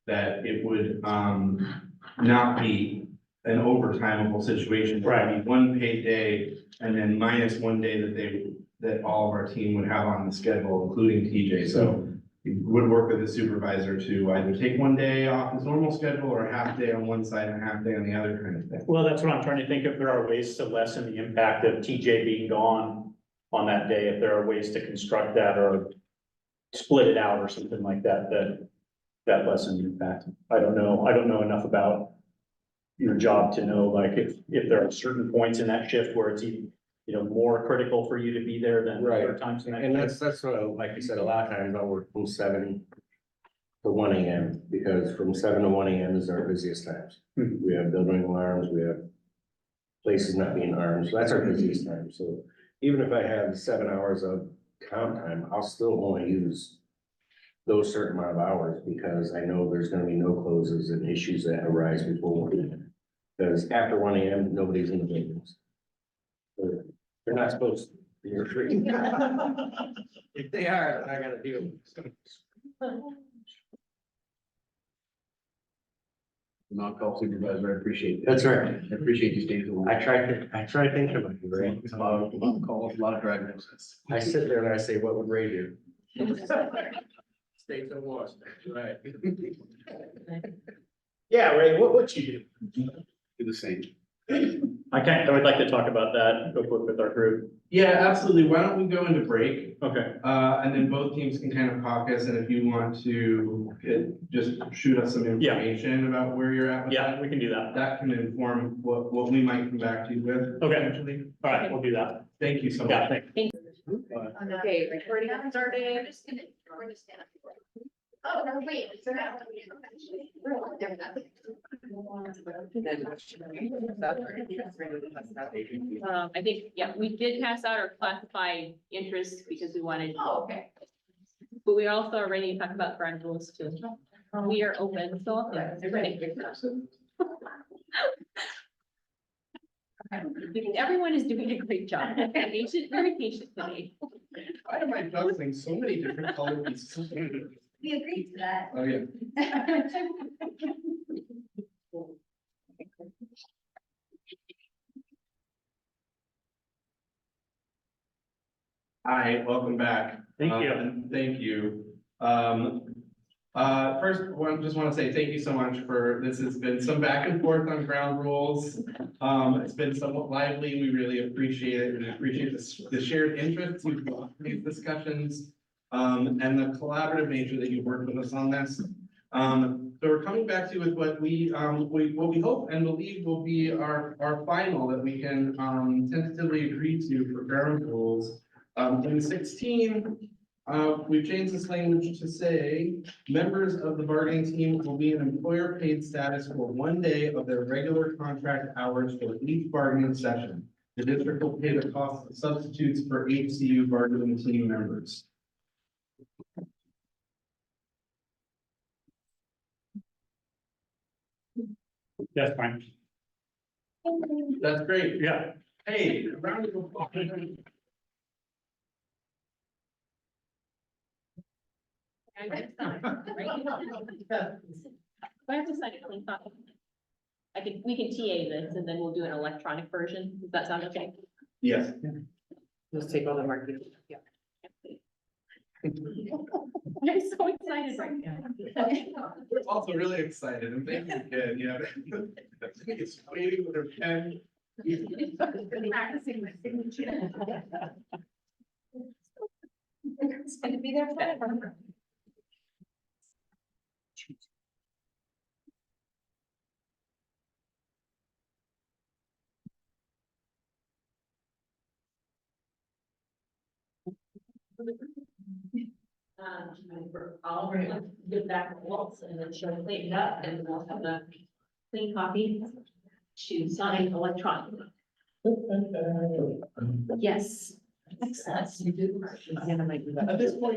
that it would not be an overtimeable situation. Right. It would be 1 paid day and then minus 1 day that all of our team would have on the schedule, including TJ. So we would work with the supervisor to either take 1 day off his normal schedule or a half day on one side and a half day on the other kind of thing.
Well, that's what I'm trying to think if there are ways to lessen the impact of TJ being gone on that day, if there are ways to construct that or split it out or something like that, that lessened impact. I don't know enough about your job to know, like, if there are certain points in that shift where it's even, more critical for you to be there than other times in that.
And
shift.
that's what, like you said, a lot of times I work from 7 to 1 AM, because from 7 to 1 AM is our busiest times. We have building alarms, we have places not being armed, so that's our busiest time. So even if I have 7 hours of comp time, I'll still only use those certain amount of hours, because I know there's gonna be no closes and issues that arise before 1 AM. Because after 1 AM, nobody's in the buildings. They're not supposed to be free. If they are, then I gotta deal with it.
Non-call supervisor, I appreciate that.
That's right.
I appreciate you staying.
I try thinking about you, Ray.
It's a lot of calls, a lot of diagnosis.
I sit there and I say, what would Ray do? Stay to watch, right?
Yeah, Ray, what would you do?
Do the same.
I would like to talk about that real quick with our group.
Yeah, absolutely. Why don't we go into break?
Okay.
And then both teams can kind of caucus, and if you want to just shoot us some information about where you're at with
Yeah,
that,
we can do that.
that can inform what we might come back to you with.
Okay.
Eventually.
All right, we'll do that.
Thank you so much.
Yeah, thanks.
Okay, recording started.
Oh, no, wait.
I think, yeah, we did pass out our classified interests because we wanted.
Oh, okay.
But we also are ready to talk about ground rules too. We are open, so. Everyone is doing a great job. Patient, very patient today.
Why am I juggling so many different color pieces?
We agreed to that.
Oh, yeah. Hi, welcome back.
Thank you.
And thank you. First, I just want to say thank you so much this has been some back and forth on ground rules. It's been somewhat lively. We really appreciate it. We appreciate the shared interests you've brought to these discussions, and the collaborative nature that you've worked with us on this. So we're coming back to you with what we hope and believe will be our final that we can tentatively agree to for ground rules. In 16, we've changed this language to say, members of the bargaining team will be in employer paid status for 1 day of their regular contract hours for each bargaining session. The district will pay the cost of substitutes for HCU bargaining team members.
That's fine.
That's great.
Yeah.
Hey, round of applause.
I have to sign a clean copy. We can TA this and then we'll do an electronic version. Does that sound okay?
Yes.
Just take all the marketing. Yeah.
I'm so excited right now.
We're also really excited, and thank you, Ken, yeah. It's waiting with her pen.
Practicing my signature. It's going to be there forever.
I'll give back the walls and then she'll clean it up and we'll have a clean copy to sign electronically. Yes.
At this point,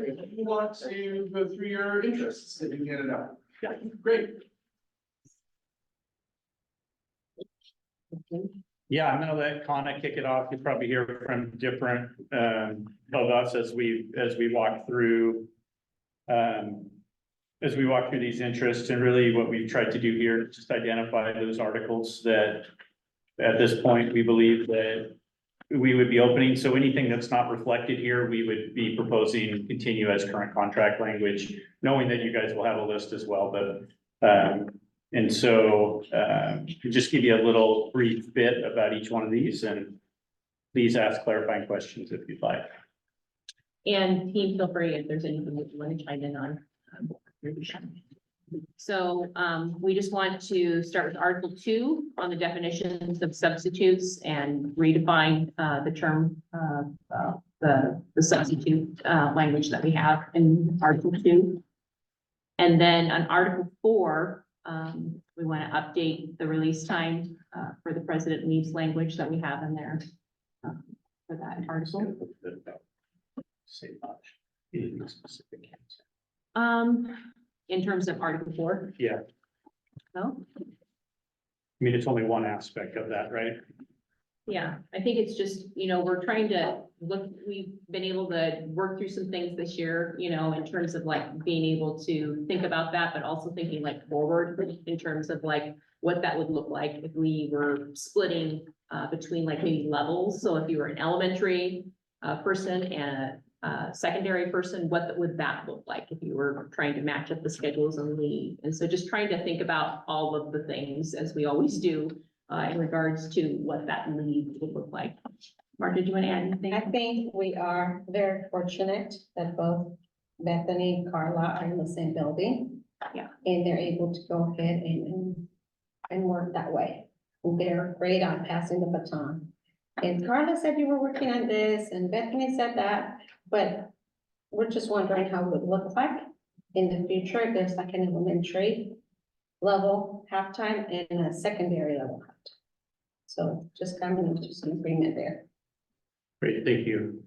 if you want to go through your interests, if you can get it out. Yeah, great.
Yeah, I'm gonna let Connor kick it off. You'll probably hear from different of us as we walk through. As we walk through these interests, and really what we've tried to do here is just identify those articles that at this point, we believe that we would be opening. So anything that's not reflected here, we would be proposing continue as current contract language, knowing that you guys will have a list as well, but and so just give you a little brief bit about each one of these, and please ask clarifying questions if you'd like.
And team, feel free if there's anything that you want to chime in on. So, we just want to start with Article 2 on the definitions of substitutes and redefine, the term, the substitute, language that we have in Article 2. And then on Article 4, we want to update the release time, for the president leaves language that we have in there, for that article.
Say much. Anything specific.
In terms of Article 4,
Yeah,
no?
I mean, it's only one aspect of that, right?
Yeah, I think it's just, we're trying to look, we've been able to work through some things this year, in terms of like being able to think about that, but also thinking like forward in terms of like what that would look like if we were splitting between like maybe levels. So if you were an elementary person and a secondary person, what would that look like if you were trying to match up the schedules and leave? And so just trying to think about all of the things as we always do in regards to what that leave would look like. Mark, did you want to add anything?
I think we are very fortunate that both Bethany and Carla are in the same building.
Yeah.
And they're able to go ahead and work that way. And they're great on passing the baton. And Carla said you were working on this, and Bethany said that, but we're just wondering how it would look like in the future, if there's like an elementary level halftime and a secondary level halftime. So just coming into some agreement there.
Great, thank you.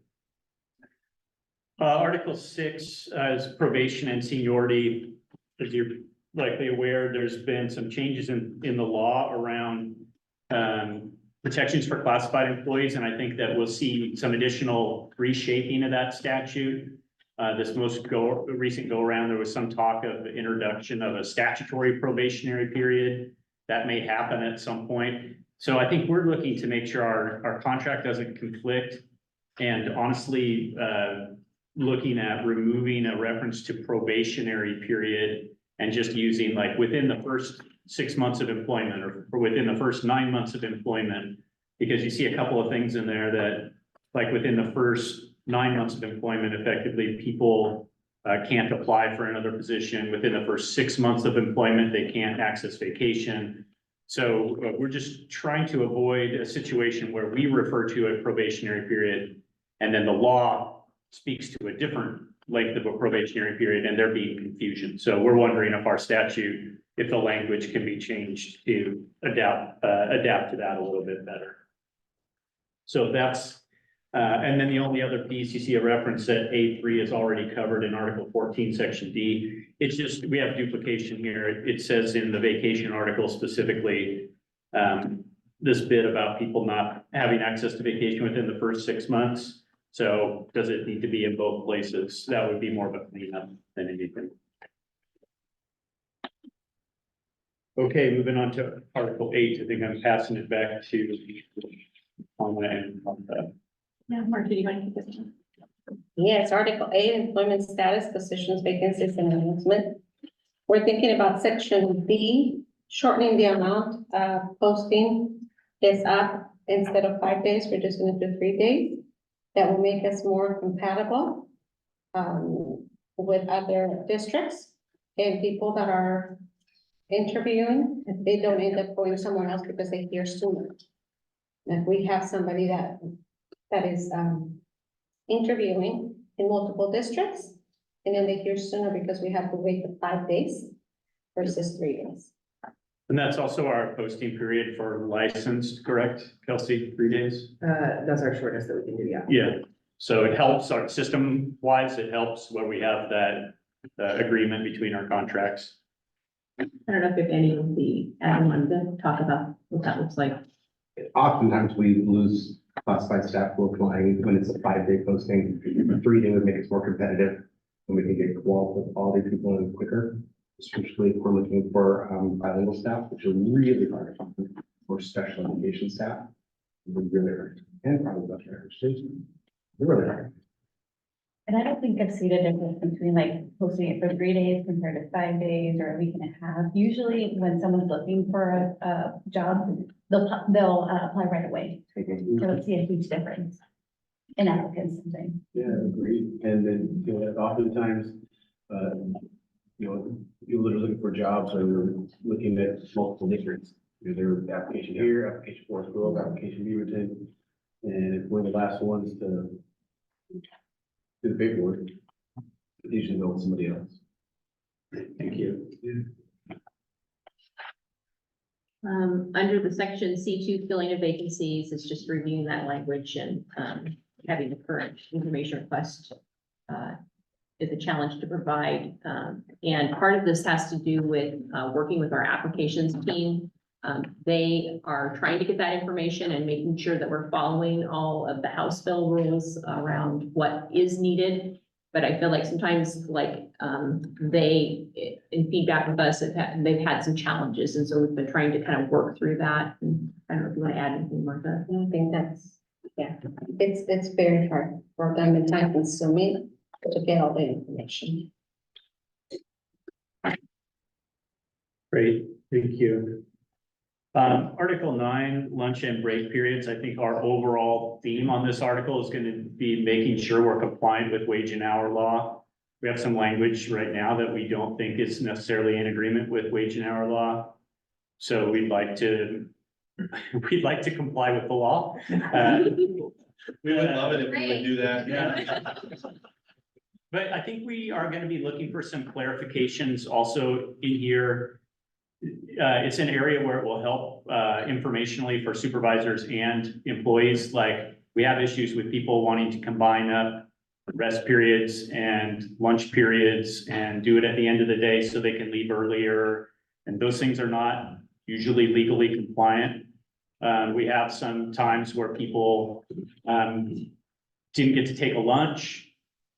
Article 6 is probation and seniority. As you're likely aware, there's been some changes in the law around protections for classified employees, and I think that we'll see some additional reshaping of that statute. This most recent go around, there was some talk of the introduction of a statutory probationary period. That may happen at some point. So I think we're looking to make sure our contract doesn't conflict. And honestly, looking at removing a reference to probationary period and just using like within the first 6 months of employment or within the first 9 months of employment, because you see a couple of things in there that like within the first 9 months of employment, effectively people can't apply for another position. Within the first 6 months of employment, they can't access vacation. So we're just trying to avoid a situation where we refer to a probationary period and then the law speaks to a different length of a probationary period and there being confusion. So we're wondering if our statute, if the language can be changed to adapt to that a little bit better. So that's, and then the only other piece, you see a reference that A3 is already covered in Article 14, Section D. It's just, we have duplication here. It says in the vacation article specifically, this bit about people not having access to vacation within the first 6 months. So does it need to be in both places? That would be more of a cleanup than anything. Okay, moving on to Article 8. I think I'm passing it back to
Yeah, Mark, did you want to take this one?
Yes, Article 8, employment status, positions, vacancies, and announcement. We're thinking about Section B, shortening the amount of posting is up. Instead of 5 days, we're just going to do 3 days. That will make us more compatible with other districts and people that are interviewing, if they don't end up going somewhere else because they hear sooner. If we have somebody that is interviewing in multiple districts, and then they hear sooner because we have to wait the 5 days versus 3 days.
And that's also our posting period for licensed, correct, Kelsey, 3 days?
That's our shortest that we can do, yeah.
Yeah, so it helps our system wise, it helps where we have that agreement between our contracts.
I don't know if any of the admin wanted to talk about what that looks like.
Oftentimes we lose classified staff who applying when it's a 5-day posting. A 3-day would make us more competitive and we can get quality people in quicker. Especially if we're looking for bilingual staff, which are really hard to find, or special education staff. They're really hard, and probably about education. They're really hard.
And I don't think I've seen a difference between like posting it for 3 days compared to 5 days or a week and a half. Usually when someone's looking for a job, they'll apply right away. I don't see a huge difference.
in applicants and things.
Yeah, agreed. And then, you know, oftentimes, you know, people that are looking for jobs are looking at multiple districts. You know, their application here, application Forest Grove, application Beaverton. And if we're the last ones to do the paperwork, it usually go with somebody else.
Thank you.
Under the section C2, filling of vacancies, is just reviewing that language and, having the current information request, is a challenge to provide. And part of this has to do with, working with our applications team. They are trying to get that information and making sure that we're following all of the House bill rules around what is needed. But I feel like sometimes, like, they, in feedback with us, they've had some challenges, and so we've been trying to kind of work through that. And I don't know if you want to add anything, Martha.
I think that's, yeah, it's very hard for them and time consuming to get all the information.
Great, thank you. Article 9, lunch and break periods. I think our overall theme on this article is going to be making sure we're compliant with wage and hour law. We have some language right now that we don't think is necessarily in agreement with wage and hour law. So we'd like to comply with the law.
We would love it if we would do that.
Yeah. But I think we are going to be looking for some clarifications also in here. It's an area where it will help informationally for supervisors and employees. Like, we have issues with people wanting to combine up rest periods and lunch periods and do it at the end of the day so they can leave earlier. And those things are not usually legally compliant. We have some times where people didn't get to take a lunch,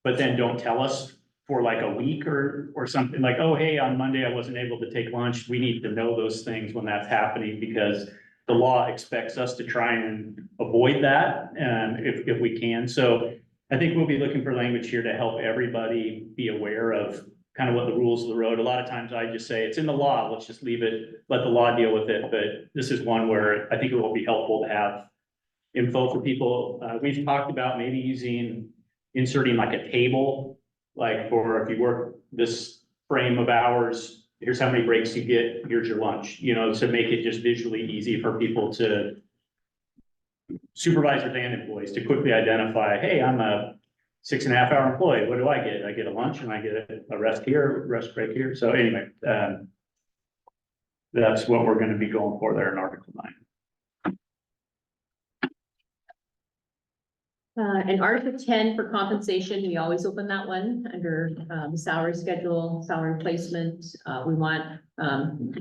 but then don't tell us for like a week or something, like, oh, hey, on Monday I wasn't able to take lunch. We need to know those things when that's happening, because the law expects us to try and avoid that, if we can. So I think we'll be looking for language here to help everybody be aware of kind of what the rules of the road. A lot of times I just say, it's in the law, let's just leave it, let the law deal with it. But this is one where I think it will be helpful to have info for people. We've talked about maybe inserting like a table, like, for if you work this frame of hours, here's how many breaks you get, here's your lunch, you know, to make it just visually easy for people to, supervisors and employees, to quickly identify, hey, I'm a 6.5 hour employee. What do I get? I get a lunch and I get a rest here, rest break here. So anyway, that's what we're going to be going for there in Article 9.
And Article 10 for compensation, we always open that one under the salary schedule, salary placement. We want,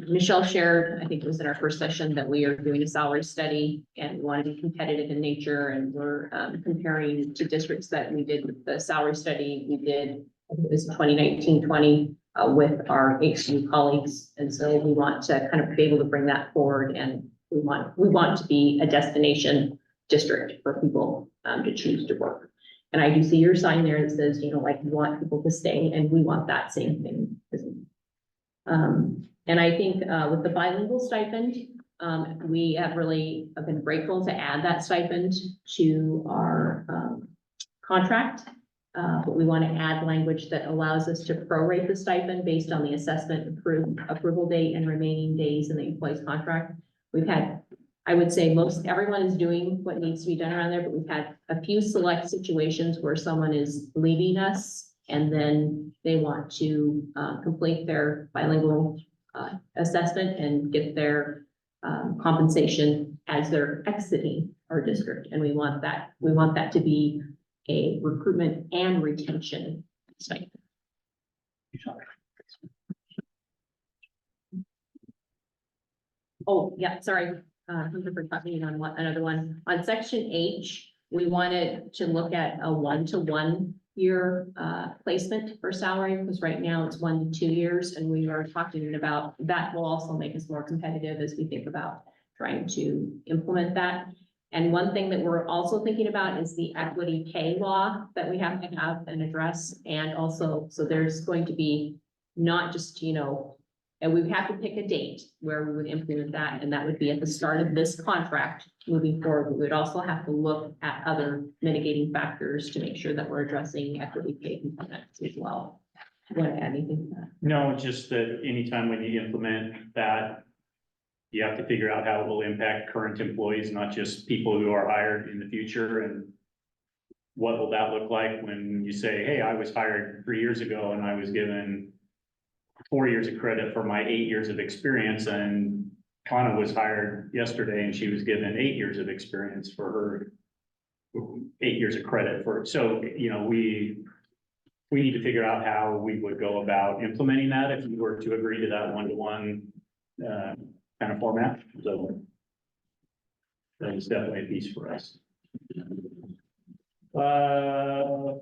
Michelle shared, I think it was in our first session, that we are doing a salary study and we want to be competitive in nature. And we're comparing to districts that we did the salary study. We did, I think it was 2019-20 with our HCU colleagues. And so we want to kind of be able to bring that forward, and we want to be a destination district for people to choose to work. And I do see your sign there that says, you know, like, you want people to stay, and we want that same thing. And I think with the bilingual stipend, we have really been grateful to add that stipend to our contract. But we want to add language that allows us to prorate the stipend based on the assessment approval date and remaining days in the employee's contract. We've had, I would say, everyone is doing what needs to be done around there, but we've had a few select situations where someone is leaving us and then they want to complete their bilingual assessment and get their compensation as they're exiting our district. And we want that to be a recruitment and retention stipend. Oh, yeah, sorry. For talking on another one. On section H, we wanted to look at a 1-to-1 year placement for salary, because right now it's 1 to 2 years, and we are talking about that will also make us more competitive as we think about trying to implement that. And one thing that we're also thinking about is the equity pay law that we have to have and address. And also, so there's going to be not just, you know, And we would have to pick a date where we would implement that, and that would be at the start of this contract. Moving forward, we would also have to look at other mitigating factors to make sure that we're addressing equity pay components as well. Do you want to add anything to that?
No, just that anytime when you implement that, you have to figure out how it will impact current employees, not just people who are hired in the future. And what will that look like when you say, hey, I was hired 3 years ago and I was given 4 years of credit for my 8 years of experience, and Kana was hired yesterday and she was given 8 years of experience for her 8 years of credit for, so, you know, we need to figure out how we would go about implementing that if you were to agree to that one-to-one kind of format. So that is definitely a piece for us.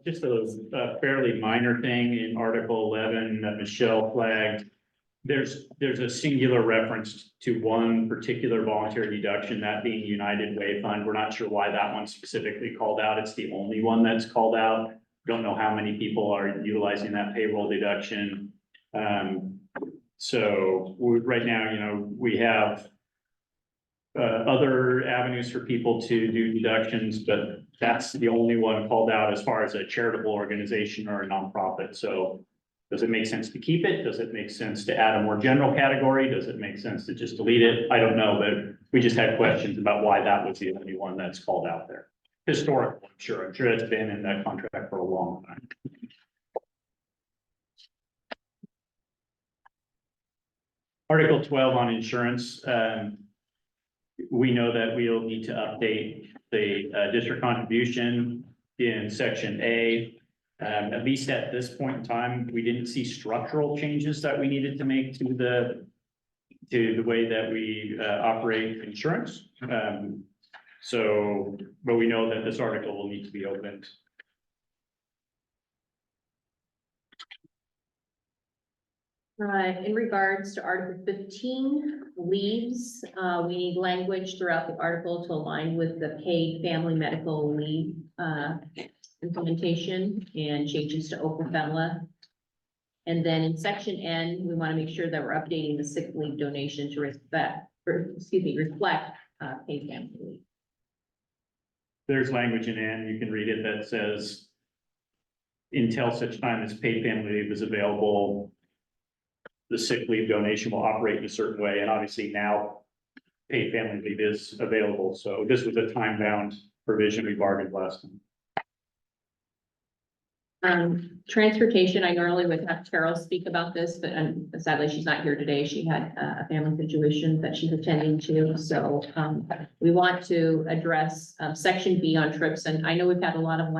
Just a fairly minor thing in Article 11 that Michelle flagged. There's a singular reference to one particular voluntary deduction, that being United Way Fund. We're not sure why that one's specifically called out. It's the only one that's called out. Don't know how many people are utilizing that payroll deduction. So right now, you know, we have other avenues for people to do deductions, but that's the only one called out as far as a charitable organization or a nonprofit. So does it make sense to keep it? Does it make sense to add a more general category? Does it make sense to just delete it? I don't know, but we just had questions about why that was the only one that's called out there. Historical, I'm sure it's been in that contract for a long time. Article 12 on insurance. We know that we'll need to update the district contribution in section A. At least at this point in time, we didn't see structural changes that we needed to make to the way that we operate insurance. But we know that this article will need to be opened.
In regards to Article 15, leaves, we need language throughout the article to align with the paid family medical leave implementation and changes to OPFEMLA. And then in section N, we want to make sure that we're updating the sick leave donation to reflect paid family leave.
There's language in N, you can read it, that says until such time as paid family leave is available, the sick leave donation will operate in a certain way. And obviously now paid family leave is available. So this was a time-bound provision we bargained last time.
Transportation, I normally would have Carol speak about this, but sadly she's not here today. She had a family situation that she's attending to. So we want to address section B on trips. And I know we've had a lot of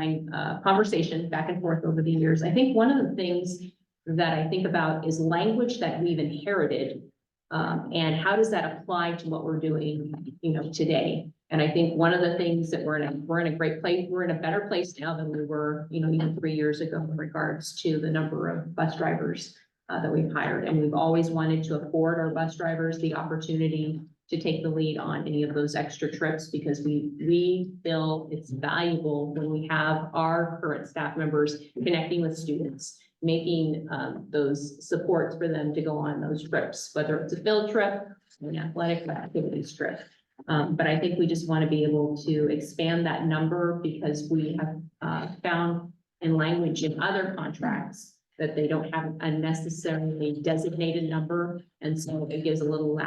conversation back and forth over the years. I think one of the things that I think about is language that we've inherited, and how does that apply to what we're doing, you know, today. And I think one of the things that we're in a great place, we're in a better place now than we were, you know, even 3 years ago in regards to the number of bus drivers that we've hired. And we've always wanted to afford our bus drivers the opportunity to take the lead on any of those extra trips, because we feel it's valuable when we have our current staff members connecting with students, making those supports for them to go on those trips, whether it's a field trip or an athletic activities trip. But I think we just want to be able to expand that number, because we have found in language in other contracts that they don't have a necessarily designated number. And so it gives a little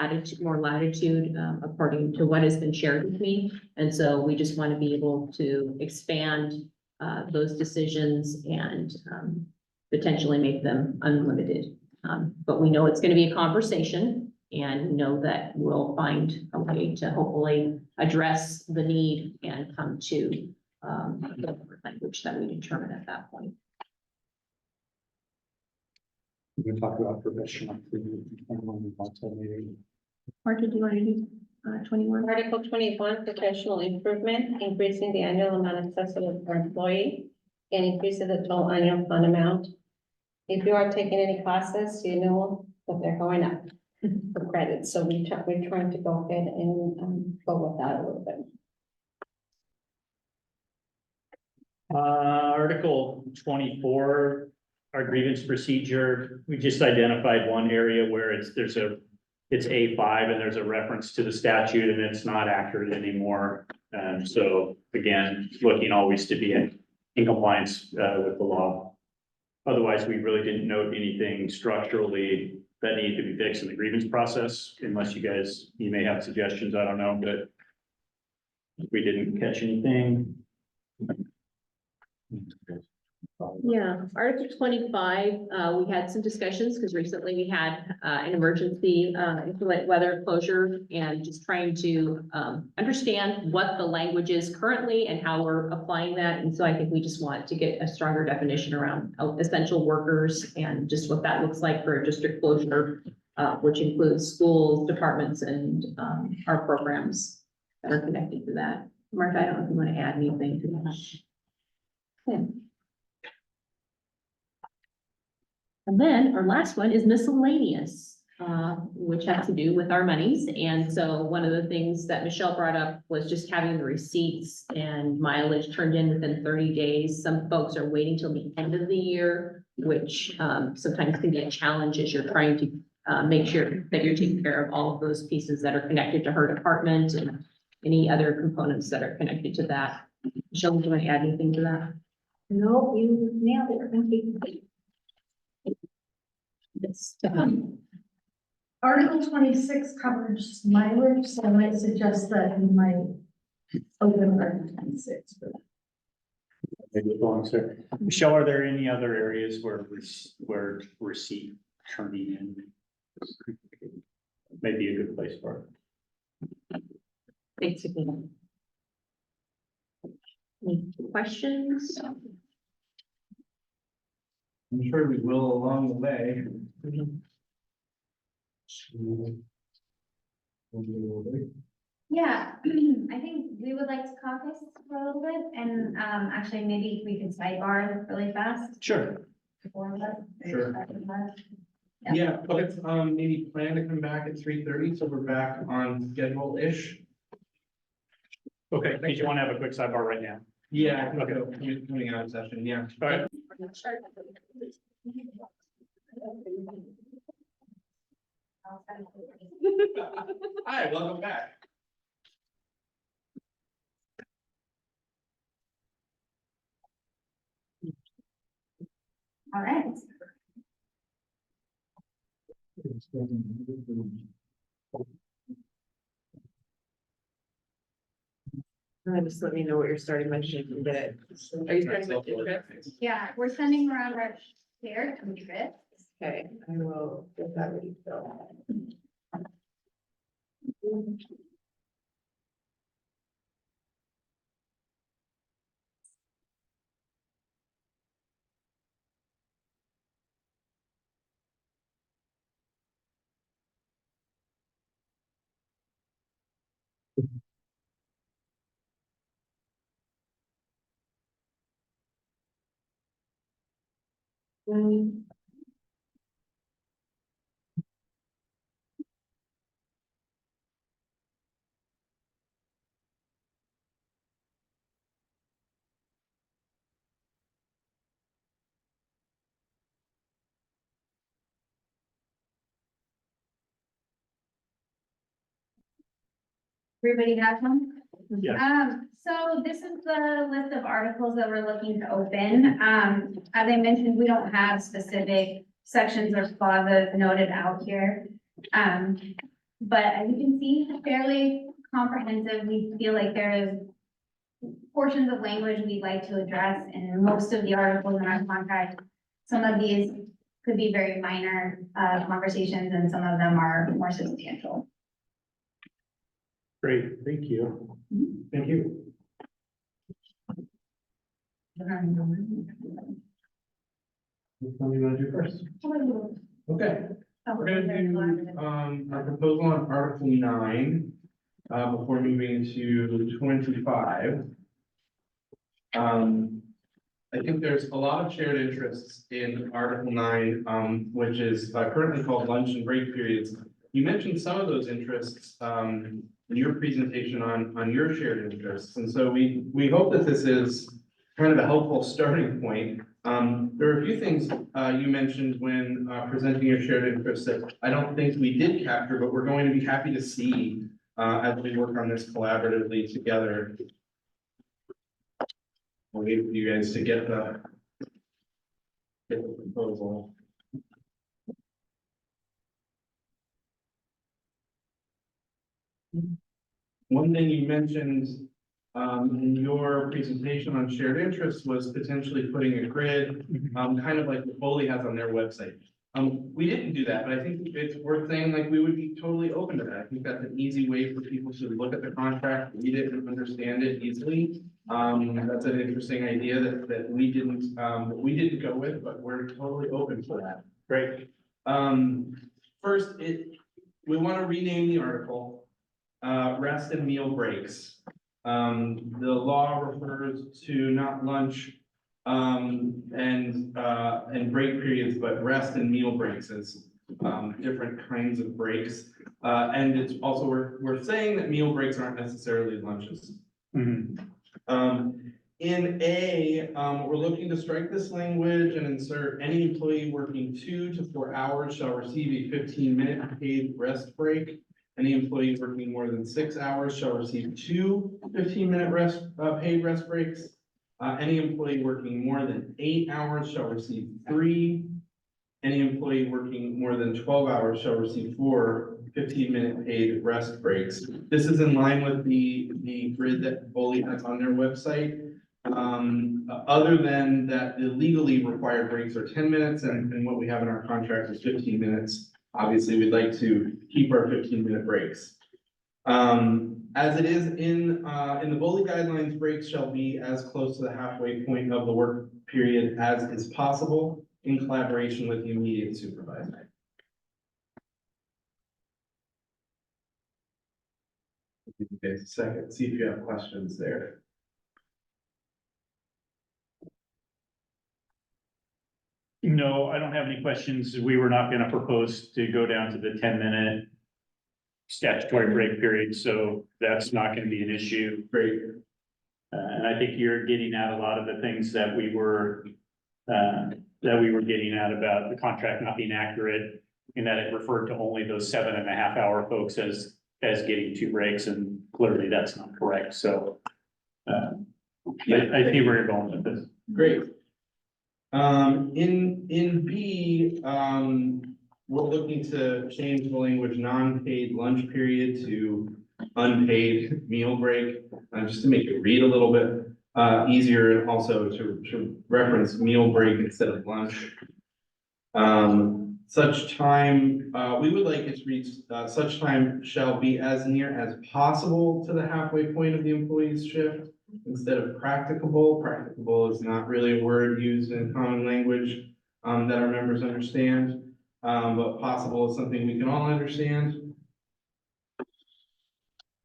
more latitude according to what has been shared with me. And so we just want to be able to expand those decisions and potentially make them unlimited. But we know it's going to be a conversation, and know that we'll find a way to hopefully address the need and come to the language that we determine at that point.
We're going to talk about professional.
Marta, do you want to do 21?
Article 21, professional improvement, increasing the annual amount accessible per employee and increasing the total annual fund amount. If you are taking any classes, you know that they're going up for credit. So we're trying to go ahead and go with that a little bit.
Article 24, our grievance procedure, we just identified one area where it's A5 and there's a reference to the statute and it's not accurate anymore. So again, looking always to be in compliance with the law. Otherwise, we really didn't note anything structurally that needed to be fixed in the grievance process, unless you may have suggestions, I don't know, but we didn't catch anything.
Yeah, Article 25, we had some discussions because recently we had an emergency inclement weather closure and just trying to understand what the language is currently and how we're applying that. And so I think we just want to get a stronger definition around essential workers and just what that looks like for a district closure, which includes schools, departments, and our programs that are connected to that. Martha, I don't know if you want to add anything to that. Okay. And then our last one is miscellaneous, which has to do with our monies. And so one of the things that Michelle brought up was just having the receipts and mileage turned in within 30 days. Some folks are waiting till the end of the year, which sometimes can be a challenge as you're trying to make sure that you're taking care of all of those pieces that are connected to her department and any other components that are connected to that. Michelle, do you want to add anything to that?
No, you nailed it. Thank you.
Yes.
Article 26 covers mileage, so I might suggest that you might open Article 26 for that.
Maybe it belongs there. Michelle, are there any other areas where receipt turning in may be a good place for it?
Basically. Any questions?
I'm sure we will along the way.
Yeah, I think we would like to caucus for a little bit and actually maybe we could sidebar really fast.
Sure.
Before that.
Sure. Yeah, let's maybe plan to come back at 3:30, so we're back on schedule-ish.
Okay, did you want to have a quick sidebar right now?
Yeah, coming out of session, yeah.
All right.
Hi, welcome back.
All right.
Just let me know what you're starting my sheet and get it. Are you starting my interest?
Yeah, we're sending around our shared interest.
Okay, I will get that ready.
Everybody have one?
Yeah.
So this is the list of articles that we're looking to open. As I mentioned, we don't have specific sections or clauses noted out here. But as you can see, fairly comprehensive. We feel like there is portions of language we'd like to address in most of the articles in our contract. Some of these could be very minor conversations and some of them are more substantial.
Great, thank you.
Thank you. Which one do you want to do first? Okay, we're gonna do, our proposal on Article 9, before moving to 25. I think there's a lot of shared interests in Article 9, which is currently called lunch and break periods. You mentioned some of those interests, in your presentation on your shared interests. And so we hope that this is kind of a helpful starting point There are a few things, you mentioned when, presenting your shared interests that I don't think we did capture, but we're going to be happy to see, as we work on this collaboratively together. We'll wait for you guys to get the proposal. One thing you mentioned in your presentation on shared interests was potentially putting a grid, kind of like what Foley has on their website. We didn't do that, but I think it's worth saying, like, we would be totally open to that. I think that's an easy way for people to look at the contract, read it, and understand it easily. That's an interesting idea that we didn't go with, but we're totally open for that. Great. First, we want to rename the article, rest and meal breaks. The law refers to not lunch and break periods, but rest and meal breaks as different kinds of breaks. And it's also, we're saying that meal breaks aren't necessarily lunches. In A, we're looking to strike this language and insert any employee working 2 to 4 hours shall receive a 15-minute paid rest break. Any employee working more than 6 hours shall receive 2 15-minute paid rest breaks. Any employee working more than 8 hours shall receive 3. Any employee working more than 12 hours shall receive 4 15-minute paid rest breaks. This is in line with the grid that Foley has on their website. Other than that, the legally required breaks are 10 minutes and what we have in our contract is 15 minutes. Obviously, we'd like to keep our 15-minute breaks. As it is in the Foley guidelines, breaks shall be as close to the halfway point of the work period as is possible in collaboration with the immediate supervisor. Give you guys a second, see if you have questions there.
No, I don't have any questions. We were not gonna propose to go down to the 10-minute statutory break period, so that's not gonna be an issue.
Great.
And I think you're getting at a lot of the things that we were getting at about the contract not being accurate, in that it referred to only those 7.5-hour folks as getting 2 breaks, and clearly that's not correct. So I see where you're going with this.
Great. In B, we're looking to change the language non-paid lunch period to unpaid meal break, just to make it read a little bit easier, and also to reference meal break instead of lunch. Such time, we would like it to read, such time shall be as near as possible to the halfway point of the employee's shift. Instead of practicable. Practicable is not really a word used in common language that our members understand, but possible is something we can all understand.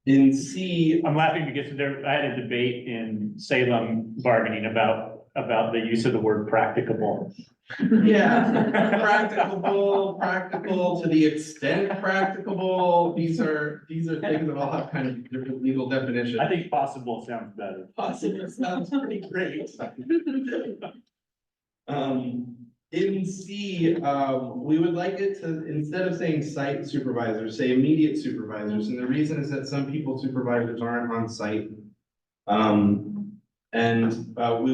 In C,
I'm laughing because I had a debate in Salem bargaining about the use of the word practicable.
yeah, practical to the extent practicable. These are things that all have kind of different legal definitions.
I think possible sounds better.
Possible sounds pretty great. In C, we would like it to, instead of saying site supervisors, say immediate supervisors. And the reason is that some people supervisors aren't on site. We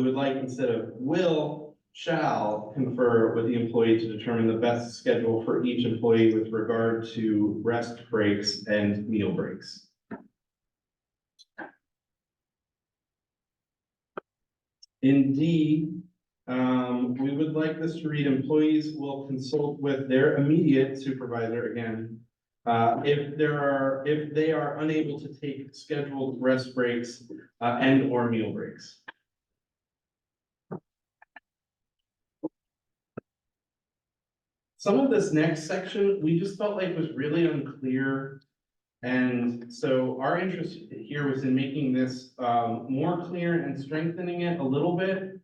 would like, instead of will, shall confer with the employee to determine the best schedule for each employee with regard to rest breaks and meal breaks. In D, we would like this to read, employees will consult with their immediate supervisor again, if they are unable to take scheduled rest breaks, and or meal breaks. Some of this next section, we just felt like was really unclear. And so our interest here was in making this more clear and strengthening it a little bit.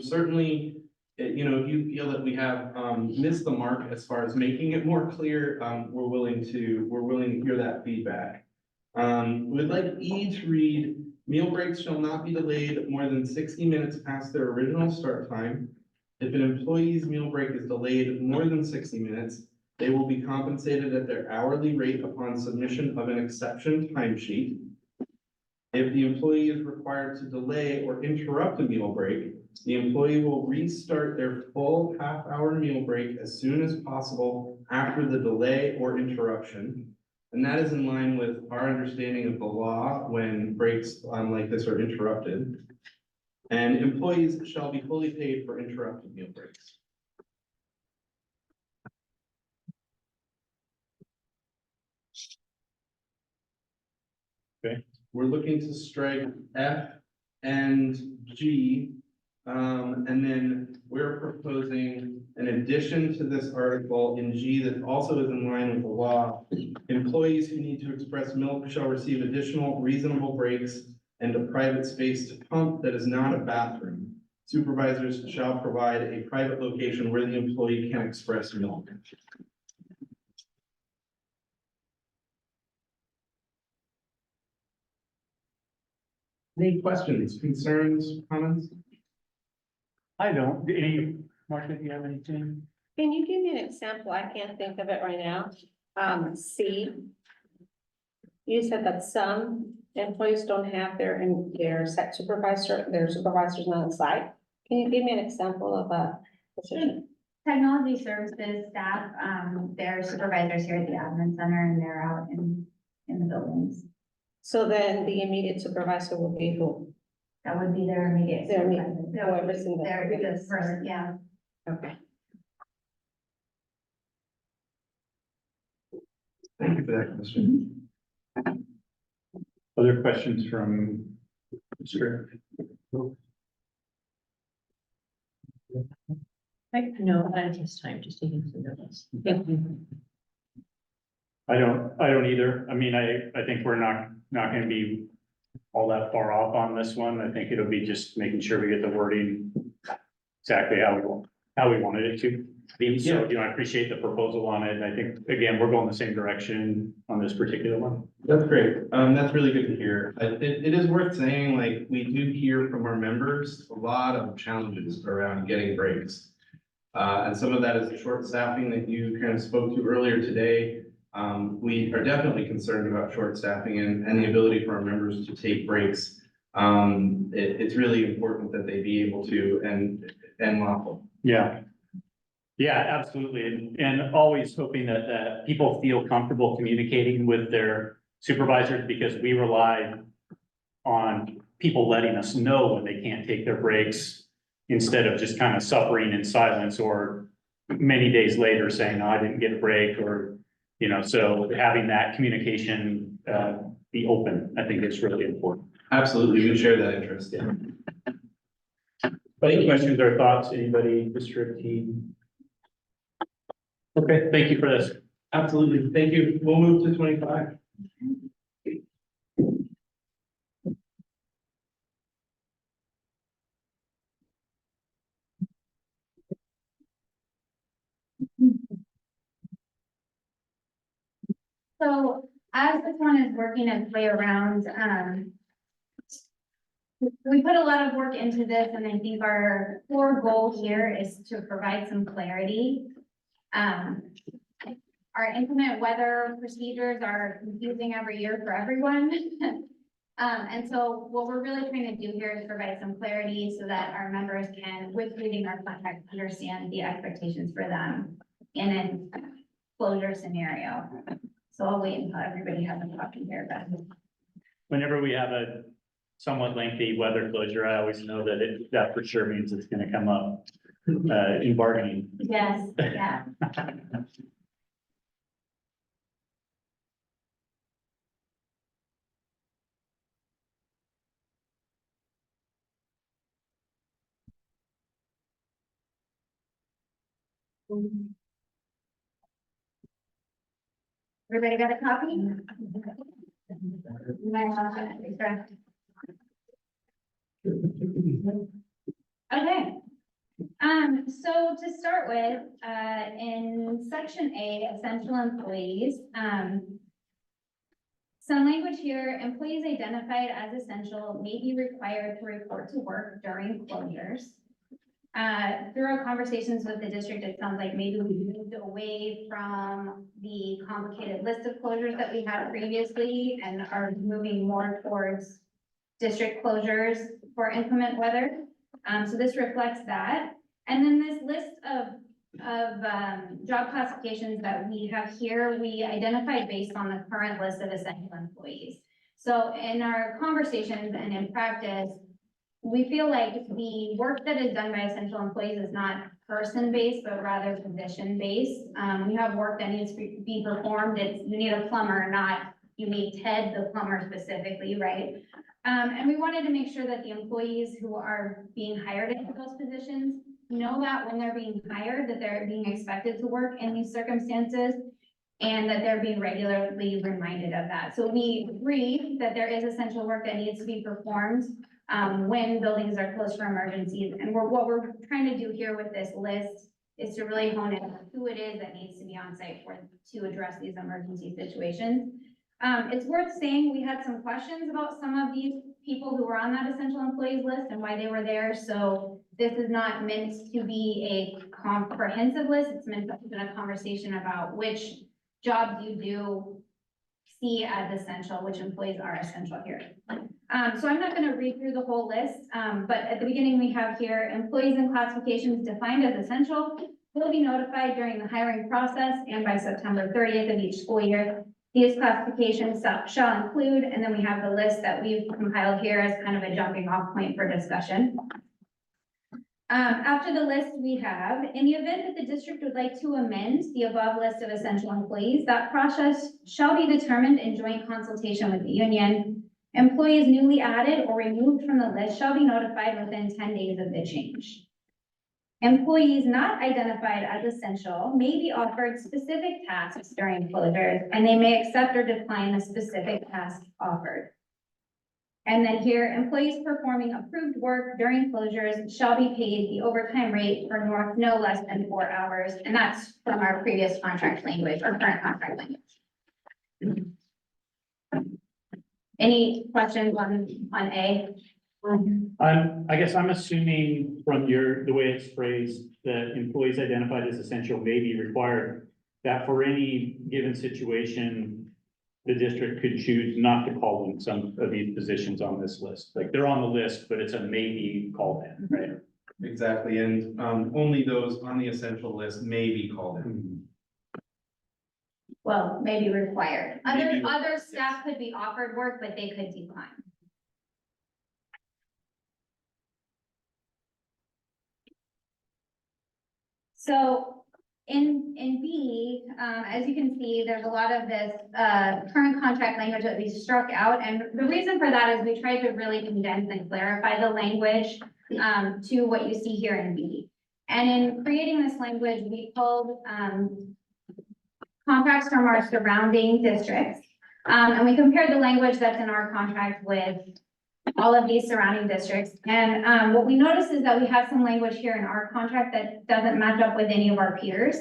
Certainly, you know, if you feel that we have missed the mark as far as making it more clear, we're willing to hear that feedback. We'd like E to read, meal breaks shall not be delayed more than 60 minutes past their original start time. If an employee's meal break is delayed more than 60 minutes, they will be compensated at their hourly rate upon submission of an exception timesheet. If the employee is required to delay or interrupt a meal break, the employee will restart their full half-hour meal break as soon as possible after the delay or interruption. And that is in line with our understanding of the law when breaks like this are interrupted. And employees shall be fully paid for interrupted meal breaks.
Okay.
We're looking to strike F and G. And then we're proposing an addition to this article in G that also is in line with the law. Employees who need to express milk shall receive additional reasonable breaks and a private space to pump that is not a bathroom. Supervisors shall provide a private location where the employee can express milk. Any questions, concerns, comments?
I don't. Any, Marcia, do you have anything?
Can you give me an example? I can't think of it right now. C. You said that some employees don't have their set supervisor, their supervisors on site. Can you give me an example of a position?
Technology services staff, they're supervisors here at the admin center and they're out in the buildings.
So then the immediate supervisor will be who?
That would be their immediate.
Their
supervisor.
immediate, whoever's in
Their
there.
biggest person, yeah.
Okay.
Thank you for that question.
Other questions from Mr.
No, not at this time, just taking some notes. Thank you.
I don't either. I mean, I think we're not gonna be all that far off on this one. I think it'll be just making sure we get the wording exactly how we wanted it to be. So, I appreciate the proposal on it. And I think, again, we're going the same direction on this particular one.
That's great. That's really good to hear. It is worth saying, like, we do hear from our members a lot of challenges around getting breaks. And some of that is the short staffing that you kind of spoke to earlier today. We are definitely concerned about short staffing and the ability for our members to take breaks. It's really important that they be able to and lawful.
Yeah. Yeah, absolutely. And always hoping that people feel comfortable communicating with their supervisors, because we rely on people letting us know when they can't take their breaks instead of just kind of suffering in silence or many days later saying, no, I didn't get a break, or, so having that communication be open, I think is really important.
Absolutely. We share that interest. Yeah.
Any questions or thoughts, anybody, district team? Okay, thank you for this.
Absolutely. Thank you. We'll move to 25.
So as this one is working its way around, we put a lot of work into this, and I think our core goal here is to provide some clarity. Our inclement weather procedures are confusing every year for everyone. And so what we're really trying to do here is provide some clarity so that our members can, with reading our contract, understand the expectations for them in a closure scenario. So I'll wait until everybody has a copy here, but.
Whenever we have a somewhat lengthy weather closure, I always know that that for sure means it's gonna come up in bargaining.
Yes, yeah. Everybody got a copy? Okay. So to start with, in section A, essential employees, some language here, employees identified as essential may be required to report to work during closures. Through our conversations with the district, it sounds like maybe we moved away from the complicated list of closures that we had previously and are moving more towards district closures for inclement weather. So this reflects that. And then this list of job classifications that we have here, we identified based on the current list of essential employees. So in our conversations and in practice, we feel like the work that is done by essential employees is not person-based, but rather position-based. We have work that needs to be performed. You need a plumber, not you need Ted, the plumber specifically, right? And we wanted to make sure that the employees who are being hired into those positions know that when they're being hired, that they're being expected to work in these circumstances and that they're being regularly reminded of that. So we agree that there is essential work that needs to be performed when buildings are closed for emergencies. And what we're trying to do here with this list is to really hone in on who it is that needs to be on site to address these emergency situations. It's worth saying we had some questions about some of these people who were on that essential employees list and why they were there. So this is not meant to be a comprehensive list. It's meant to be a conversation about which jobs you do see as essential, which employees are essential here. So I'm not going to read through the whole list, but at the beginning we have here employees and classifications defined as essential will be notified during the hiring process and by September 30th of each school year. These classifications shall include, and then we have the list that we've compiled here as kind of a jumping off point for discussion. After the list we have, in the event that the district would like to amend the above list of essential employees, that process shall be determined in joint consultation with the union. Employees newly added or removed from the list shall be notified within 10 days of the change. Employees not identified as essential may be offered specific tasks during closures, and they may accept or decline the specific task offered. And then here, employees performing approved work during closures shall be paid the overtime rate for no less than 4 hours, and that's from our previous contract language or current contract language. Any questions on A?
I guess I'm assuming from the way it's phrased, that employees identified as essential may be required, that for any given situation, the district could choose not to call in some of these positions on this list. Like they're on the list, but it's a maybe called in, right?
Exactly, and only those on the essential list may be called in.
Well, maybe required. Other
Yes.
staff could be offered work, but they could decline. So in B, as you can see, there's a lot of this current contract language that we struck out. And the reason for that is we tried to really condense and clarify the language to what you see here in B. And in creating this language, we pulled contracts from our surrounding districts. And we compared the language that's in our contract with all of these surrounding districts. And what we noticed is that we have some language here in our contract that doesn't match up with any of our peers.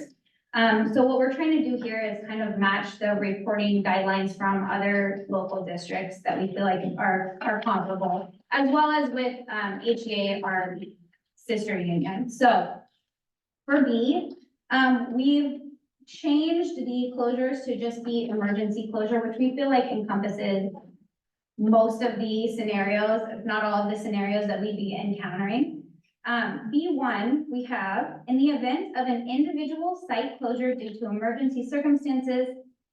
So what we're trying to do here is kind of match the reporting guidelines from other local districts that we feel like are comparable, as well as with HCA, our sister union. So for B, we've changed the closures to just be emergency closure, which we feel like encompasses most of the scenarios, if not all of the scenarios that we'd be encountering. B1, we have, in the event of an individual site closure due to emergency circumstances,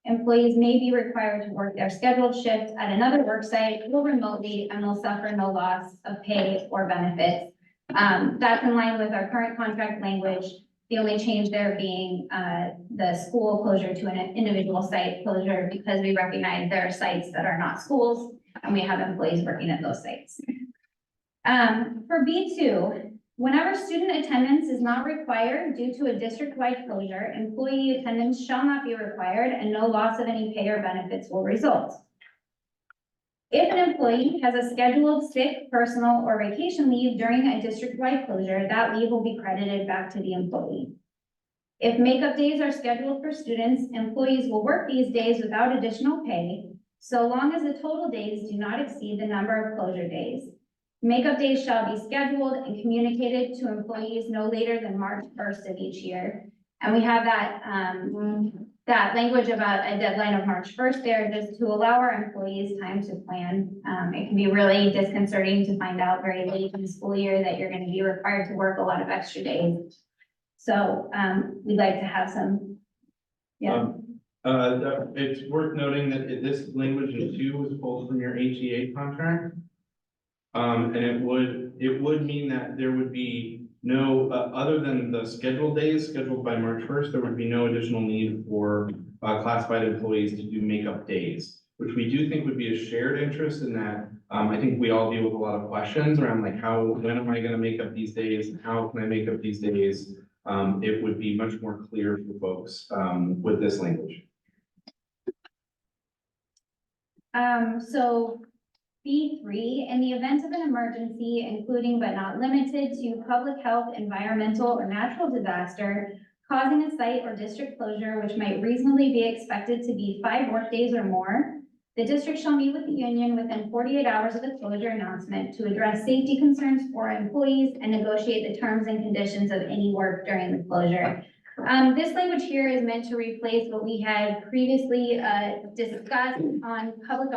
employees may be required to work their scheduled shift at another work site or remotely and will suffer no loss of pay or benefits. That's in line with our current contract language. The only change there being the school closure to an individual site closure, because we recognize there are sites that are not schools and we have employees working at those sites. For B2, whenever student attendance is not required due to a district-wide closure, employee attendance shall not be required and no loss of any pay or benefits will result. If an employee has a scheduled sick, personal, or vacation leave during a district-wide closure, that leave will be credited back to the employee. If makeup days are scheduled for students, employees will work these days without additional pay, so long as the total days do not exceed the number of closure days. Makeup days shall be scheduled and communicated to employees no later than March 1st of each year. And we have that language about a deadline of March 1st there, just to allow our employees time to plan. It can be really disconcerting to find out very late in the school year that you're gonna be required to work a lot of extra days. So, we'd like to have some, yeah.
It's worth noting that this language in 2 was pulled from your HCA contract. And it would mean that there would be no, other than the scheduled days scheduled by March 1st, there would be no additional need for classified employees to do makeup days, which we do think would be a shared interest in that. I think we all deal with a lot of questions around like when am I gonna make up these days? How can I make up these days? It would be much more clear for folks with this language.
So B3, in the event of an emergency, including but not limited to public health, environmental, or natural disaster, causing a site or district closure which might reasonably be expected to be 5 workdays or more, the district shall meet with the union within 48 hours of the closure announcement to address safety concerns for employees and negotiate the terms and conditions of any work during the closure. This language here is meant to replace what we had previously discussed on public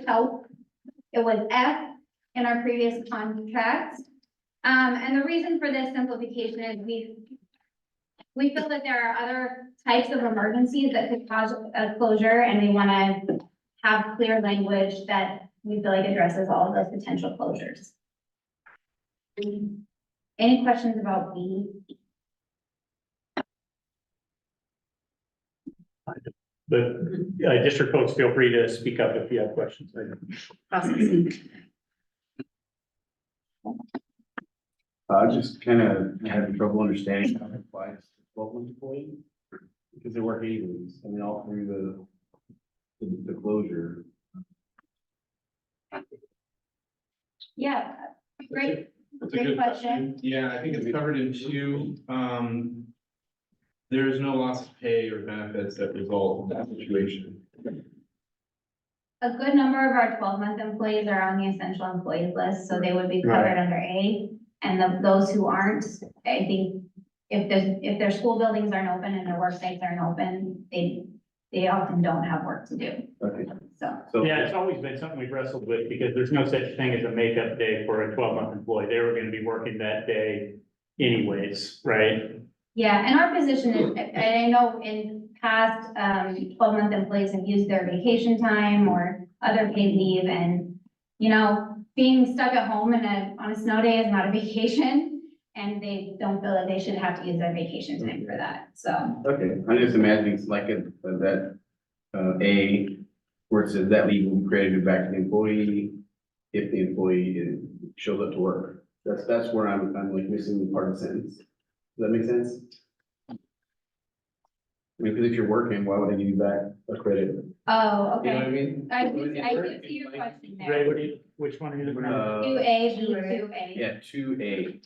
health. It was F in our previous contract. And the reason for this simplification is we feel that there are other types of emergencies that could cause a closure, and we want to have clear language that we feel like addresses all of those potential closures. Any questions about B?
But district folks, feel free to speak up if you have questions.
I just kind of having trouble understanding how it applies to 12-month employees because they work 8 weeks. I mean, all through the closure.
Yeah, great,
That's a
great
good
question.
Yeah, I think it's covered in 2. There is no loss of pay or benefits that result in that situation.
A good number of our 12-month employees are on the essential employees list, so they would be covered under A. And those who aren't, I think if their school buildings aren't open and their work sites aren't open, they often don't have work to do.
Okay.
So.
Yeah, it's always been something we've wrestled with because there's no such thing as a makeup day for a 12-month employee. They were gonna be working that day anyways, right?
Yeah, and our position is, and I know in past, 12-month employees have used their vacation time or other paid leave, and, you know, being stuck at home on a snow day is not a vacation, and they don't feel that they should have to use their vacation time for that, so.
Okay, I'm just imagining it's like that A, where it says that leave will be credited back to the employee if the employee shows up to work. That's where I'm like missing the part of the sentence. Does that make sense? I mean, because if you're working, why would I give you back a credit?
Oh,
You know what I
okay.
mean?
I do see your question
Ray,
there.
which one are you looking at?
2A, B2A.
Yeah, 2A.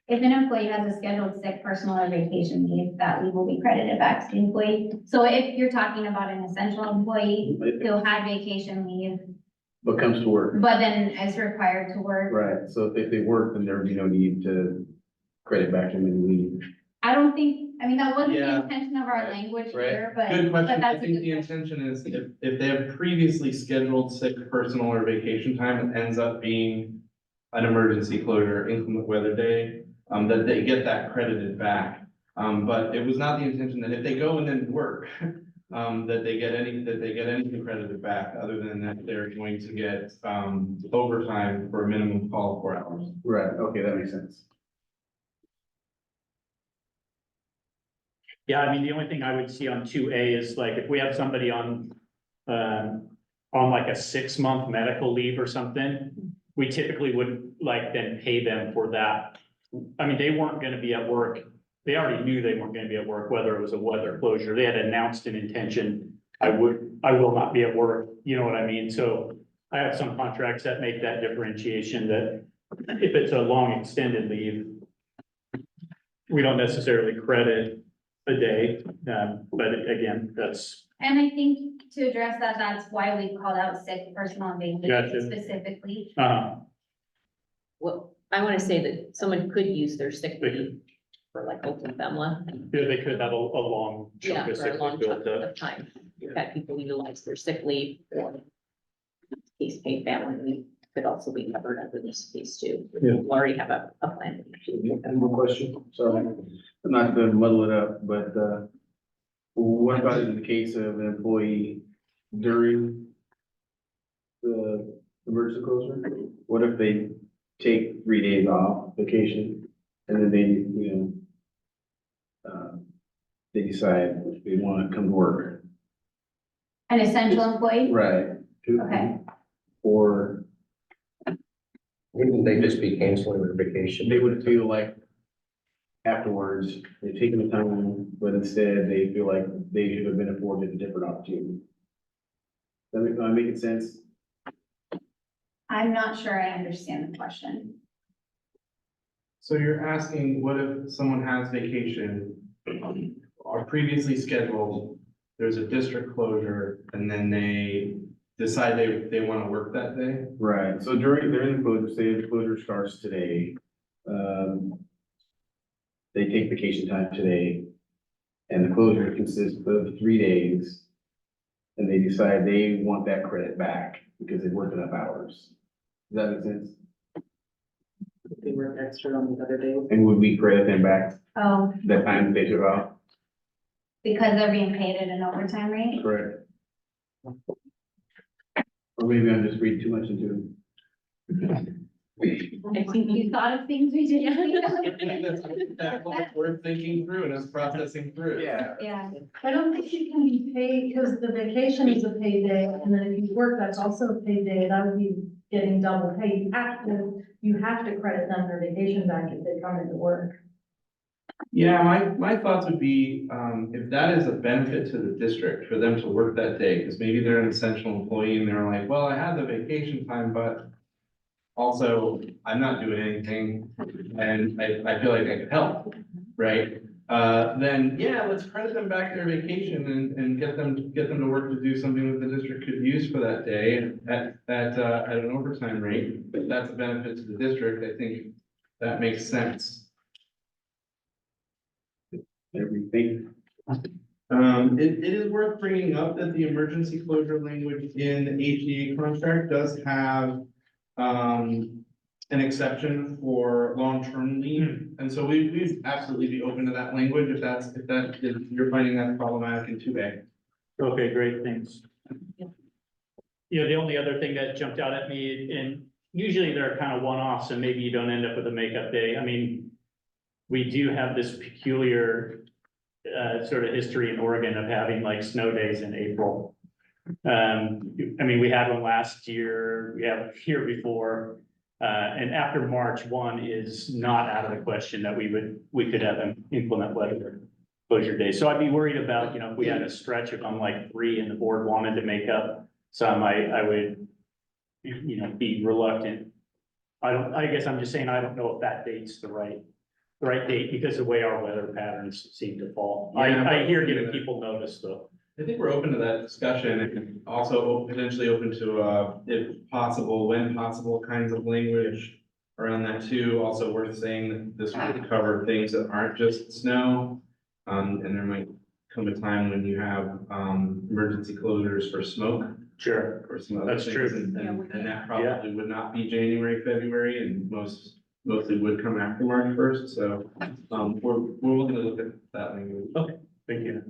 If an employee has a scheduled sick, personal, or vacation leave, that leave will be credited back to the employee. So if you're talking about an essential employee who had vacation leave,
But comes to work.
but then is required to work,
Right, so if they work, then there would be no need to credit back to them and leave.
I don't think, I mean, that wasn't the
Yeah.
intention of our language
Right.
here, but.
Good
but
question. I
that's a
think
good
the
question.
intention is if they have previously scheduled sick, personal, or vacation time, it ends up being an emergency closure, inclement weather day, that they get that credited back. But it was not the intention that if they go and then work, that they get anything credited back, other than that they're going to get, overtime for a minimum call of 4 hours.
Right, okay, that makes sense.
Yeah, I mean, the only thing I would see on 2A is like, if we have somebody on like a 6-month medical leave or something, we typically would like then pay them for that. I mean, they weren't gonna be at work. They already knew they weren't gonna be at work, whether it was a weather closure. They had announced an intention. I will not be at work, you know what I mean? So I have some contracts that make that differentiation that if it's a long extended leave, we don't necessarily credit a day, but again, that's.
And I think to address that, that's why we called out sick, personal, and
Gotcha.
vacation specifically.
Well, I want to say that someone could use their sick leave for like open family.
Yeah, they could have a long
Yeah,
chunk of
for a
sick
long
leave
chunk
built up.
of time. We've had people utilize their sick leave or case paid family leave could also be covered under this case too.
Yeah.
We already have a plan.
One more question, sorry, not to muddle it up, but, what about in the case of an employee during the emergency closure? What if they take 3 days off vacation and then they decide they want to come to work?
An essential employee?
Right.
Okay.
Or
Wouldn't they just be canceling their vacation?
they would feel like afterwards, they've taken the time, but instead they feel like they should have been afforded a different opportunity. Am I making sense?
I'm not sure I understand the question.
So you're asking, what if someone has vacation, or previously scheduled, there's a district closure, and then they decide they want to work that day?
Right, so during the closure, say the closure starts today, they take vacation time today, and the closure consists of 3 days, and they decide they want that credit back because they worked enough hours. Does that make sense?
They work extra on the other days.
And would we credit them back
Oh,
that time that they took off?
because they're being paid at an overtime rate?
Correct. Or maybe I'm just reading too much into
I think you thought of things we didn't.
That's what we're thinking through and us processing through.
Yeah.
Yeah.
I don't think you can be paid, because the vacation is a paid day, and then if you work, that's also a paid day, that would be getting double pay. You have to credit them their vacation back if they come into work.
Yeah, my thoughts would be, if that is a benefit to the district for them to work that day, because maybe they're an essential employee and they're like, well, I had the vacation time, but also I'm not doing anything and I feel like I could help, right? Then, yeah, let's credit them back their vacation and get them to work to do something that the district could use for that day at an overtime rate. If that's a benefit to the district, I think that makes sense.
everything.
It is worth bringing up that the emergency closure language in the HCA contract does have an exception for long-term leave. And so we'd absolutely be open to that language if you're finding that problematic in 2A.
Okay, great, thanks. Yeah, the only other thing that jumped out at me, and usually they're kind of one-offs, and maybe you don't end up with a makeup day. I mean, we do have this peculiar sort of history in Oregon of having like snow days in April. I mean, we had one last year, we have here before, and after March 1 is not out of the question that we could have them implement weather closure days. So I'd be worried about, if we had a stretch of on like 3 and the board wanted to make up some, I would, be reluctant. I guess I'm just saying, I don't know if that date's the right date, because the way our weather patterns seem to fall.
Yeah,
I hear giving people notice though.
I think we're open to that discussion and also potentially open to, if possible, when possible kinds of language around that too. Also worth saying that this would cover things that aren't just snow. And there might come a time when you have, emergency closures for smoke.
Sure.
Or some other
That's
things,
true.
and that probably would not be January, February, and mostly would come after March 1st, so, we're willing to look at that language.
Okay, thank you.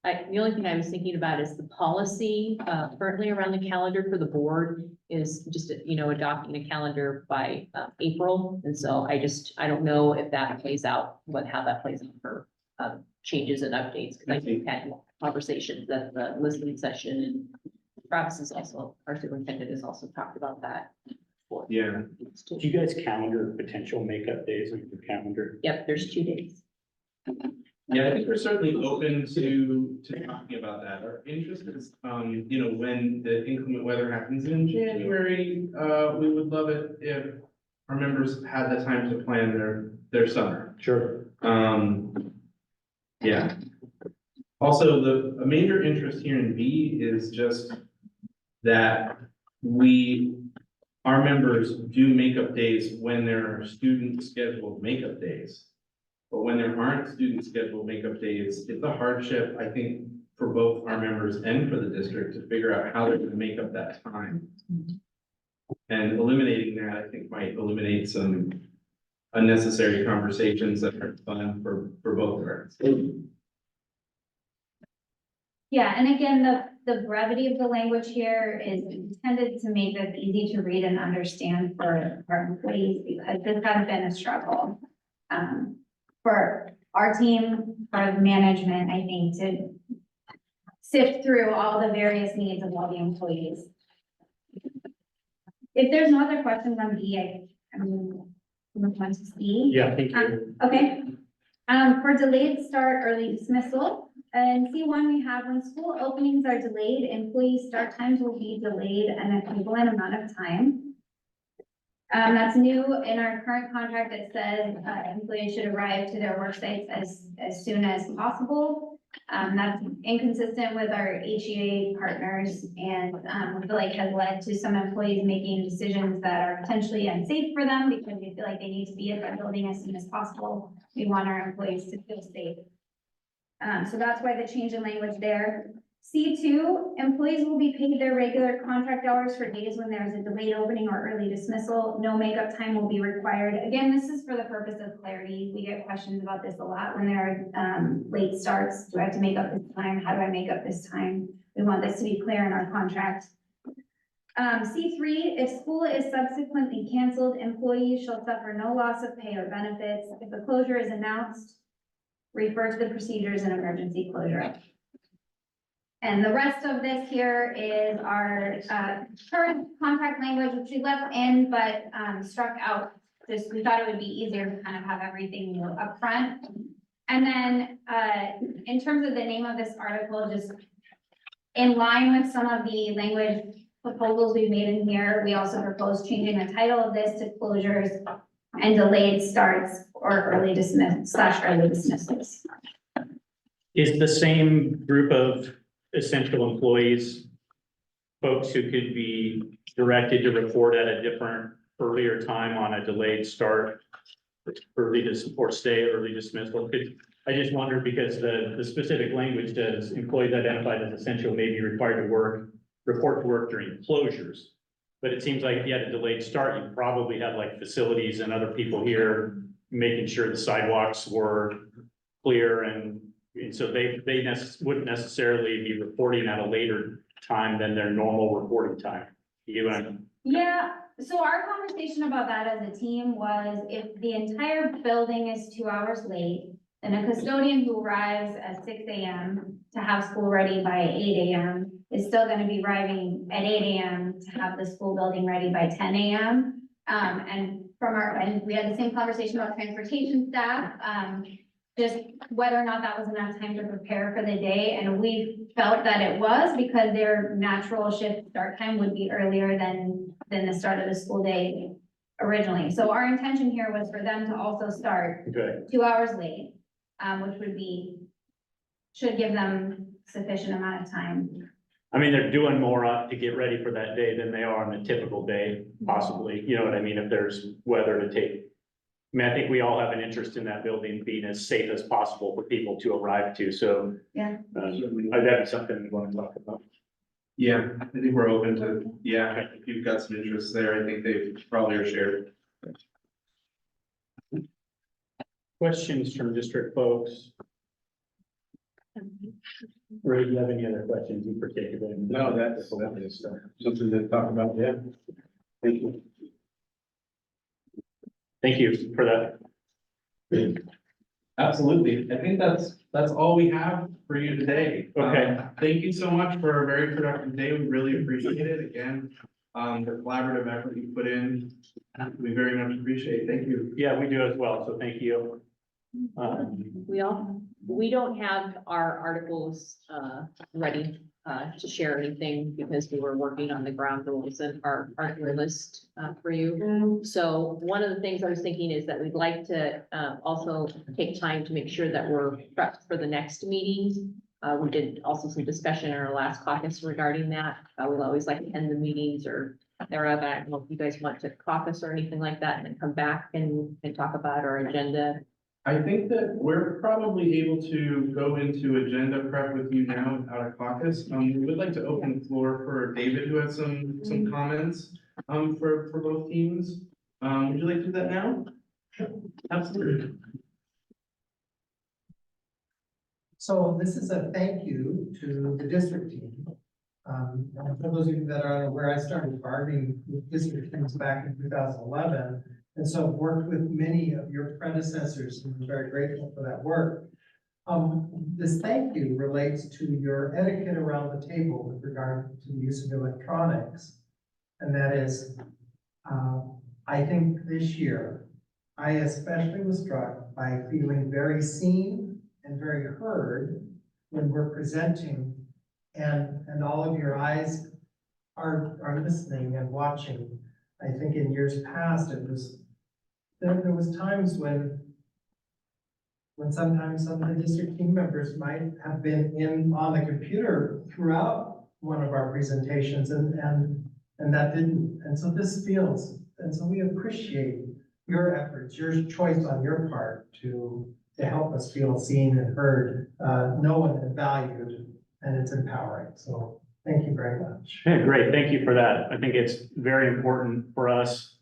The only thing I was thinking about is the policy, currently around the calendar for the board is just, adopting a calendar by, April. And so I don't know if that plays out, how that plays out for, changes and updates. Cause I think we've had conversations at the listening session, and Travis is also, our superintendent has also talked about that.
Yeah.
Do you guys calendar potential makeup days on your calendar?
Yep, there's 2 days.
Yeah, I think we're certainly open to talking about that. Our interest is, when the inclement weather happens in January, we would love it if our members had the time to plan their summer.
Sure.
Yeah. Also, a major interest here in B is just that our members do makeup days when there are student scheduled makeup days. But when there aren't student scheduled makeup days, it's a hardship, I think, for both our members and for the district to figure out how they're gonna make up that time. And eliminating that, I think, might eliminate some unnecessary conversations that are fun for both parents.
Yeah, and again, the brevity of the language here is intended to make this easy to read and understand for our employees, because this has been a struggle. For our team, for management, I think, to sift through all the various needs of all the employees. If there's no other questions on B, I'm move on to C.
Yeah, thank you.
Okay. For delayed start, early dismissal, and C1, we have when school openings are delayed, employee start times will be delayed an equivalent amount of time. That's new in our current contract. It says, employees should arrive to their work sites as soon as possible. That's inconsistent with our HCU partners, and I feel like has led to some employees making decisions that are potentially unsafe for them because we feel like they need to be at their building as soon as possible. We want our employees to feel safe. So that's why the change in language there. C2, employees will be paid their regular contract hours for days when there is a delayed opening or early dismissal. No makeup time will be required. Again, this is for the purpose of clarity. We get questions about this a lot when there are late starts. Do I have to make up this time? How do I make up this time? We want this to be clear in our contract. C3, if school is subsequently canceled, employees shall suffer no loss of pay or benefits. If a closure is announced, refer to the procedures and emergency closure. And the rest of this here is our current contract language, which we left in, but struck out. Just we thought it would be easier to kind of have everything up front. And then in terms of the name of this article, just in line with some of the language proposals we've made in here, we also propose changing the title of this to closures and delayed starts or early dismissals.
Is the same group of essential employees, folks who could be directed to report at a different earlier time on a delayed start, or stay, early dismissal? I just wonder because the specific language says employees identified as essential may be required to report to work during closures. But it seems like if you had a delayed start, you probably had like facilities and other people here making sure the sidewalks were clear, and so they wouldn't necessarily be reporting at a later time than their normal reporting time.
Yeah, so our conversation about that as a team was if the entire building is 2 hours late, then a custodian who arrives at 6 a.m. to have school ready by 8 a.m. is still gonna be arriving at 8 a.m. to have the school building ready by 10 a.m. And we had the same conversation about transportation staff, just whether or not that was enough time to prepare for the day. And we felt that it was because their natural shift start time would be earlier than the start of the school day originally. So our intention here was for them to also start 2 hours late, which should give them sufficient amount of time.
I mean, they're doing more to get ready for that day than they are on a typical day, possibly. You know what I mean? If there's weather to take. I mean, I think we all have an interest in that building being as safe as possible for people to arrive to. So
yeah,
that'd be something we want to talk about.
Yeah, I think we're open to, if you've got some interest there, I think they probably are shared.
Questions from district folks? Ray, do you have any other questions in particular?
No, that's something to talk about, yeah. Thank you.
Thank you for that.
Absolutely. I think that's all we have for you today.
Okay.
Thank you so much for a very productive day. We really appreciate it. Again, the collaborative effort you put in, we very much appreciate. Thank you.
Yeah, we do as well. So thank you.
We don't have our articles ready to share anything because we were working on the ground rules and our list for you. So one of the things I was thinking is that we'd like to also take time to make sure that we're prepped for the next meeting. We did also some discussion in our last caucus regarding that. We'll always like to end the meetings or thereof. I don't know if you guys want to caucus or anything like that and then come back and talk about our agenda.
I think that we're probably able to go into agenda prep with you now without a caucus. We would like to open the floor for David, who has some comments, for both teams. Would you like to do that now? Absolutely.
So this is a thank you to the district team. And for those of you that are unaware, I started bargaining with district teams back in 2011. And so I've worked with many of your predecessors and I'm very grateful for that work. This thank you relates to your etiquette around the table with regard to the use of electronics. And that is, I think this year, I especially was struck by feeling very seen and very heard when we're presenting and all of your eyes are listening and watching. I think in years past, there was times when sometimes some of the district team members might have been on the computer throughout one of our presentations and that didn't. And so we appreciate your efforts, your choice on your part to help us feel seen and heard, known and valued, and it's empowering. So thank you very much.
Yeah, great. Thank you for that. I think it's very important for us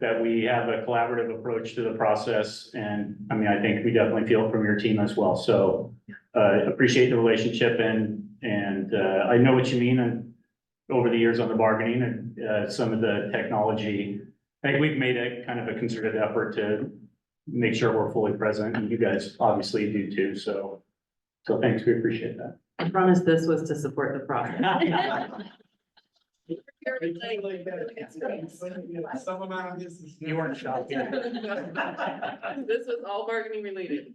that we have a collaborative approach to the process. And I mean, I think we definitely feel it from your team as well. So appreciate the relationship and I know what you mean. And over the years on the bargaining and some of the technology, I think we've made a kind of a concerted effort to make sure we're fully present, and you guys obviously do too. So thanks, we appreciate that.
I promise this was to support the process.
Some amount of this is.
You weren't shocked.
This was all bargaining related.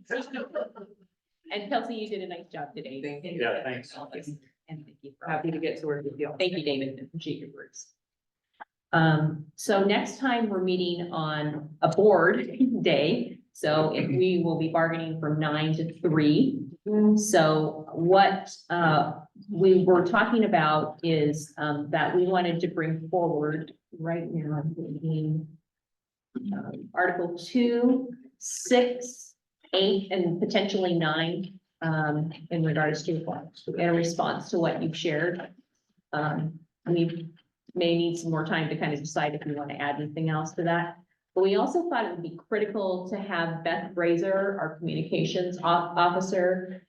And Kelsey, you did a nice job today.
Thank you.
Yeah, thanks.
And thank you for
Happy to get to work with you.
Thank you, David. Appreciate your words. So next time we're meeting on a board day. So if we will be bargaining from 9 to 3. So what we were talking about is that we wanted to bring forward right now, I'm thinking, Article 2, 6, 8, and potentially 9 in regards to in a response to what you've shared. We may need some more time to kind of decide if we want to add anything else to that. But we also thought it would be critical to have Beth Brazier, our communications officer,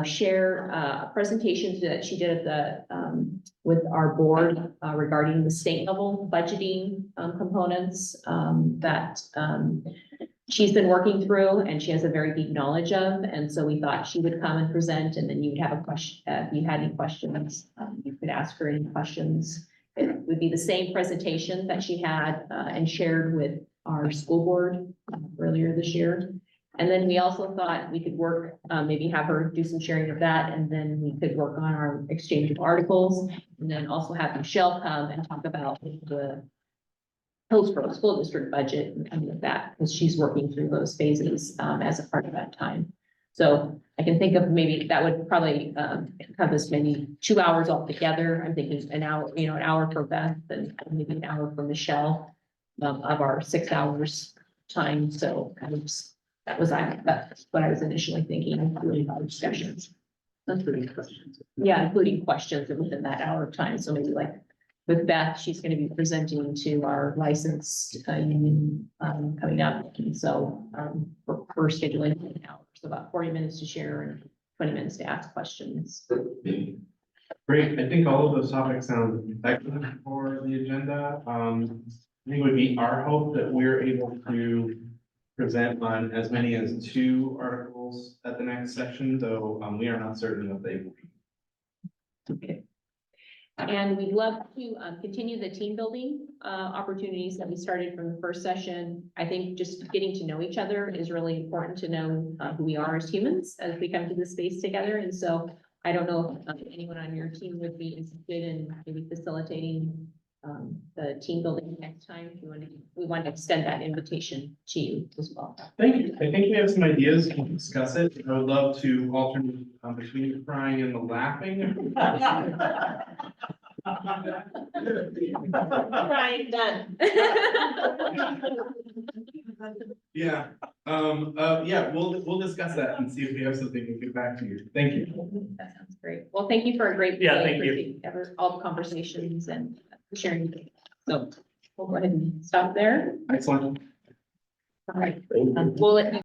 share a presentation that she did at the with our board regarding the state level budgeting components that she's been working through and she has a very deep knowledge of. And so we thought she would come and present, and then you would have a question. If you had any questions, you could ask her any questions. It would be the same presentation that she had and shared with our school board earlier this year. And then we also thought we could work, maybe have her do some sharing of that, and then we could work on our exchange of articles, and then also have Michelle come and talk about the Hillsborough School District budget and kind of that, because she's working through those phases as a part of that time. So I can think of maybe that would probably encompass maybe 2 hours altogether. I'm thinking an hour, an hour for Beth and maybe an hour for Michelle of our 6 hours time. So kind of that's what I was initially thinking, including our discussions.
Including questions.
Yeah, including questions within that hour of time. So maybe like with Beth, she's going to be presenting to our licensed union coming up. And so we're scheduling an hour, so about 40 minutes to share and 20 minutes to ask questions.
Great. I think all of those topics sound excellent for the agenda. I think it would be our hope that we're able to present on as many as 2 articles at the next session, though we are not certain that they will be.
Okay. And we'd love to continue the team building opportunities that we started from the first session. I think just getting to know each other is really important, to know who we are as humans as we come to this space together. And so I don't know if anyone on your team would be interested in maybe facilitating the team building next time, if you want to, we want to extend that invitation to you as well.
Thank you. I think we have some ideas. We can discuss it. I would love to alternate between the crying and the laughing.
Right, done.
Yeah, we'll discuss that and see if we have something to get back to you. Thank you.
That sounds great. Well, thank you for a great.
Yeah,
meeting.
thank you.
Appreciate all the conversations and sharing. So we'll go ahead and stop there.
Excellent.
All right. We'll let you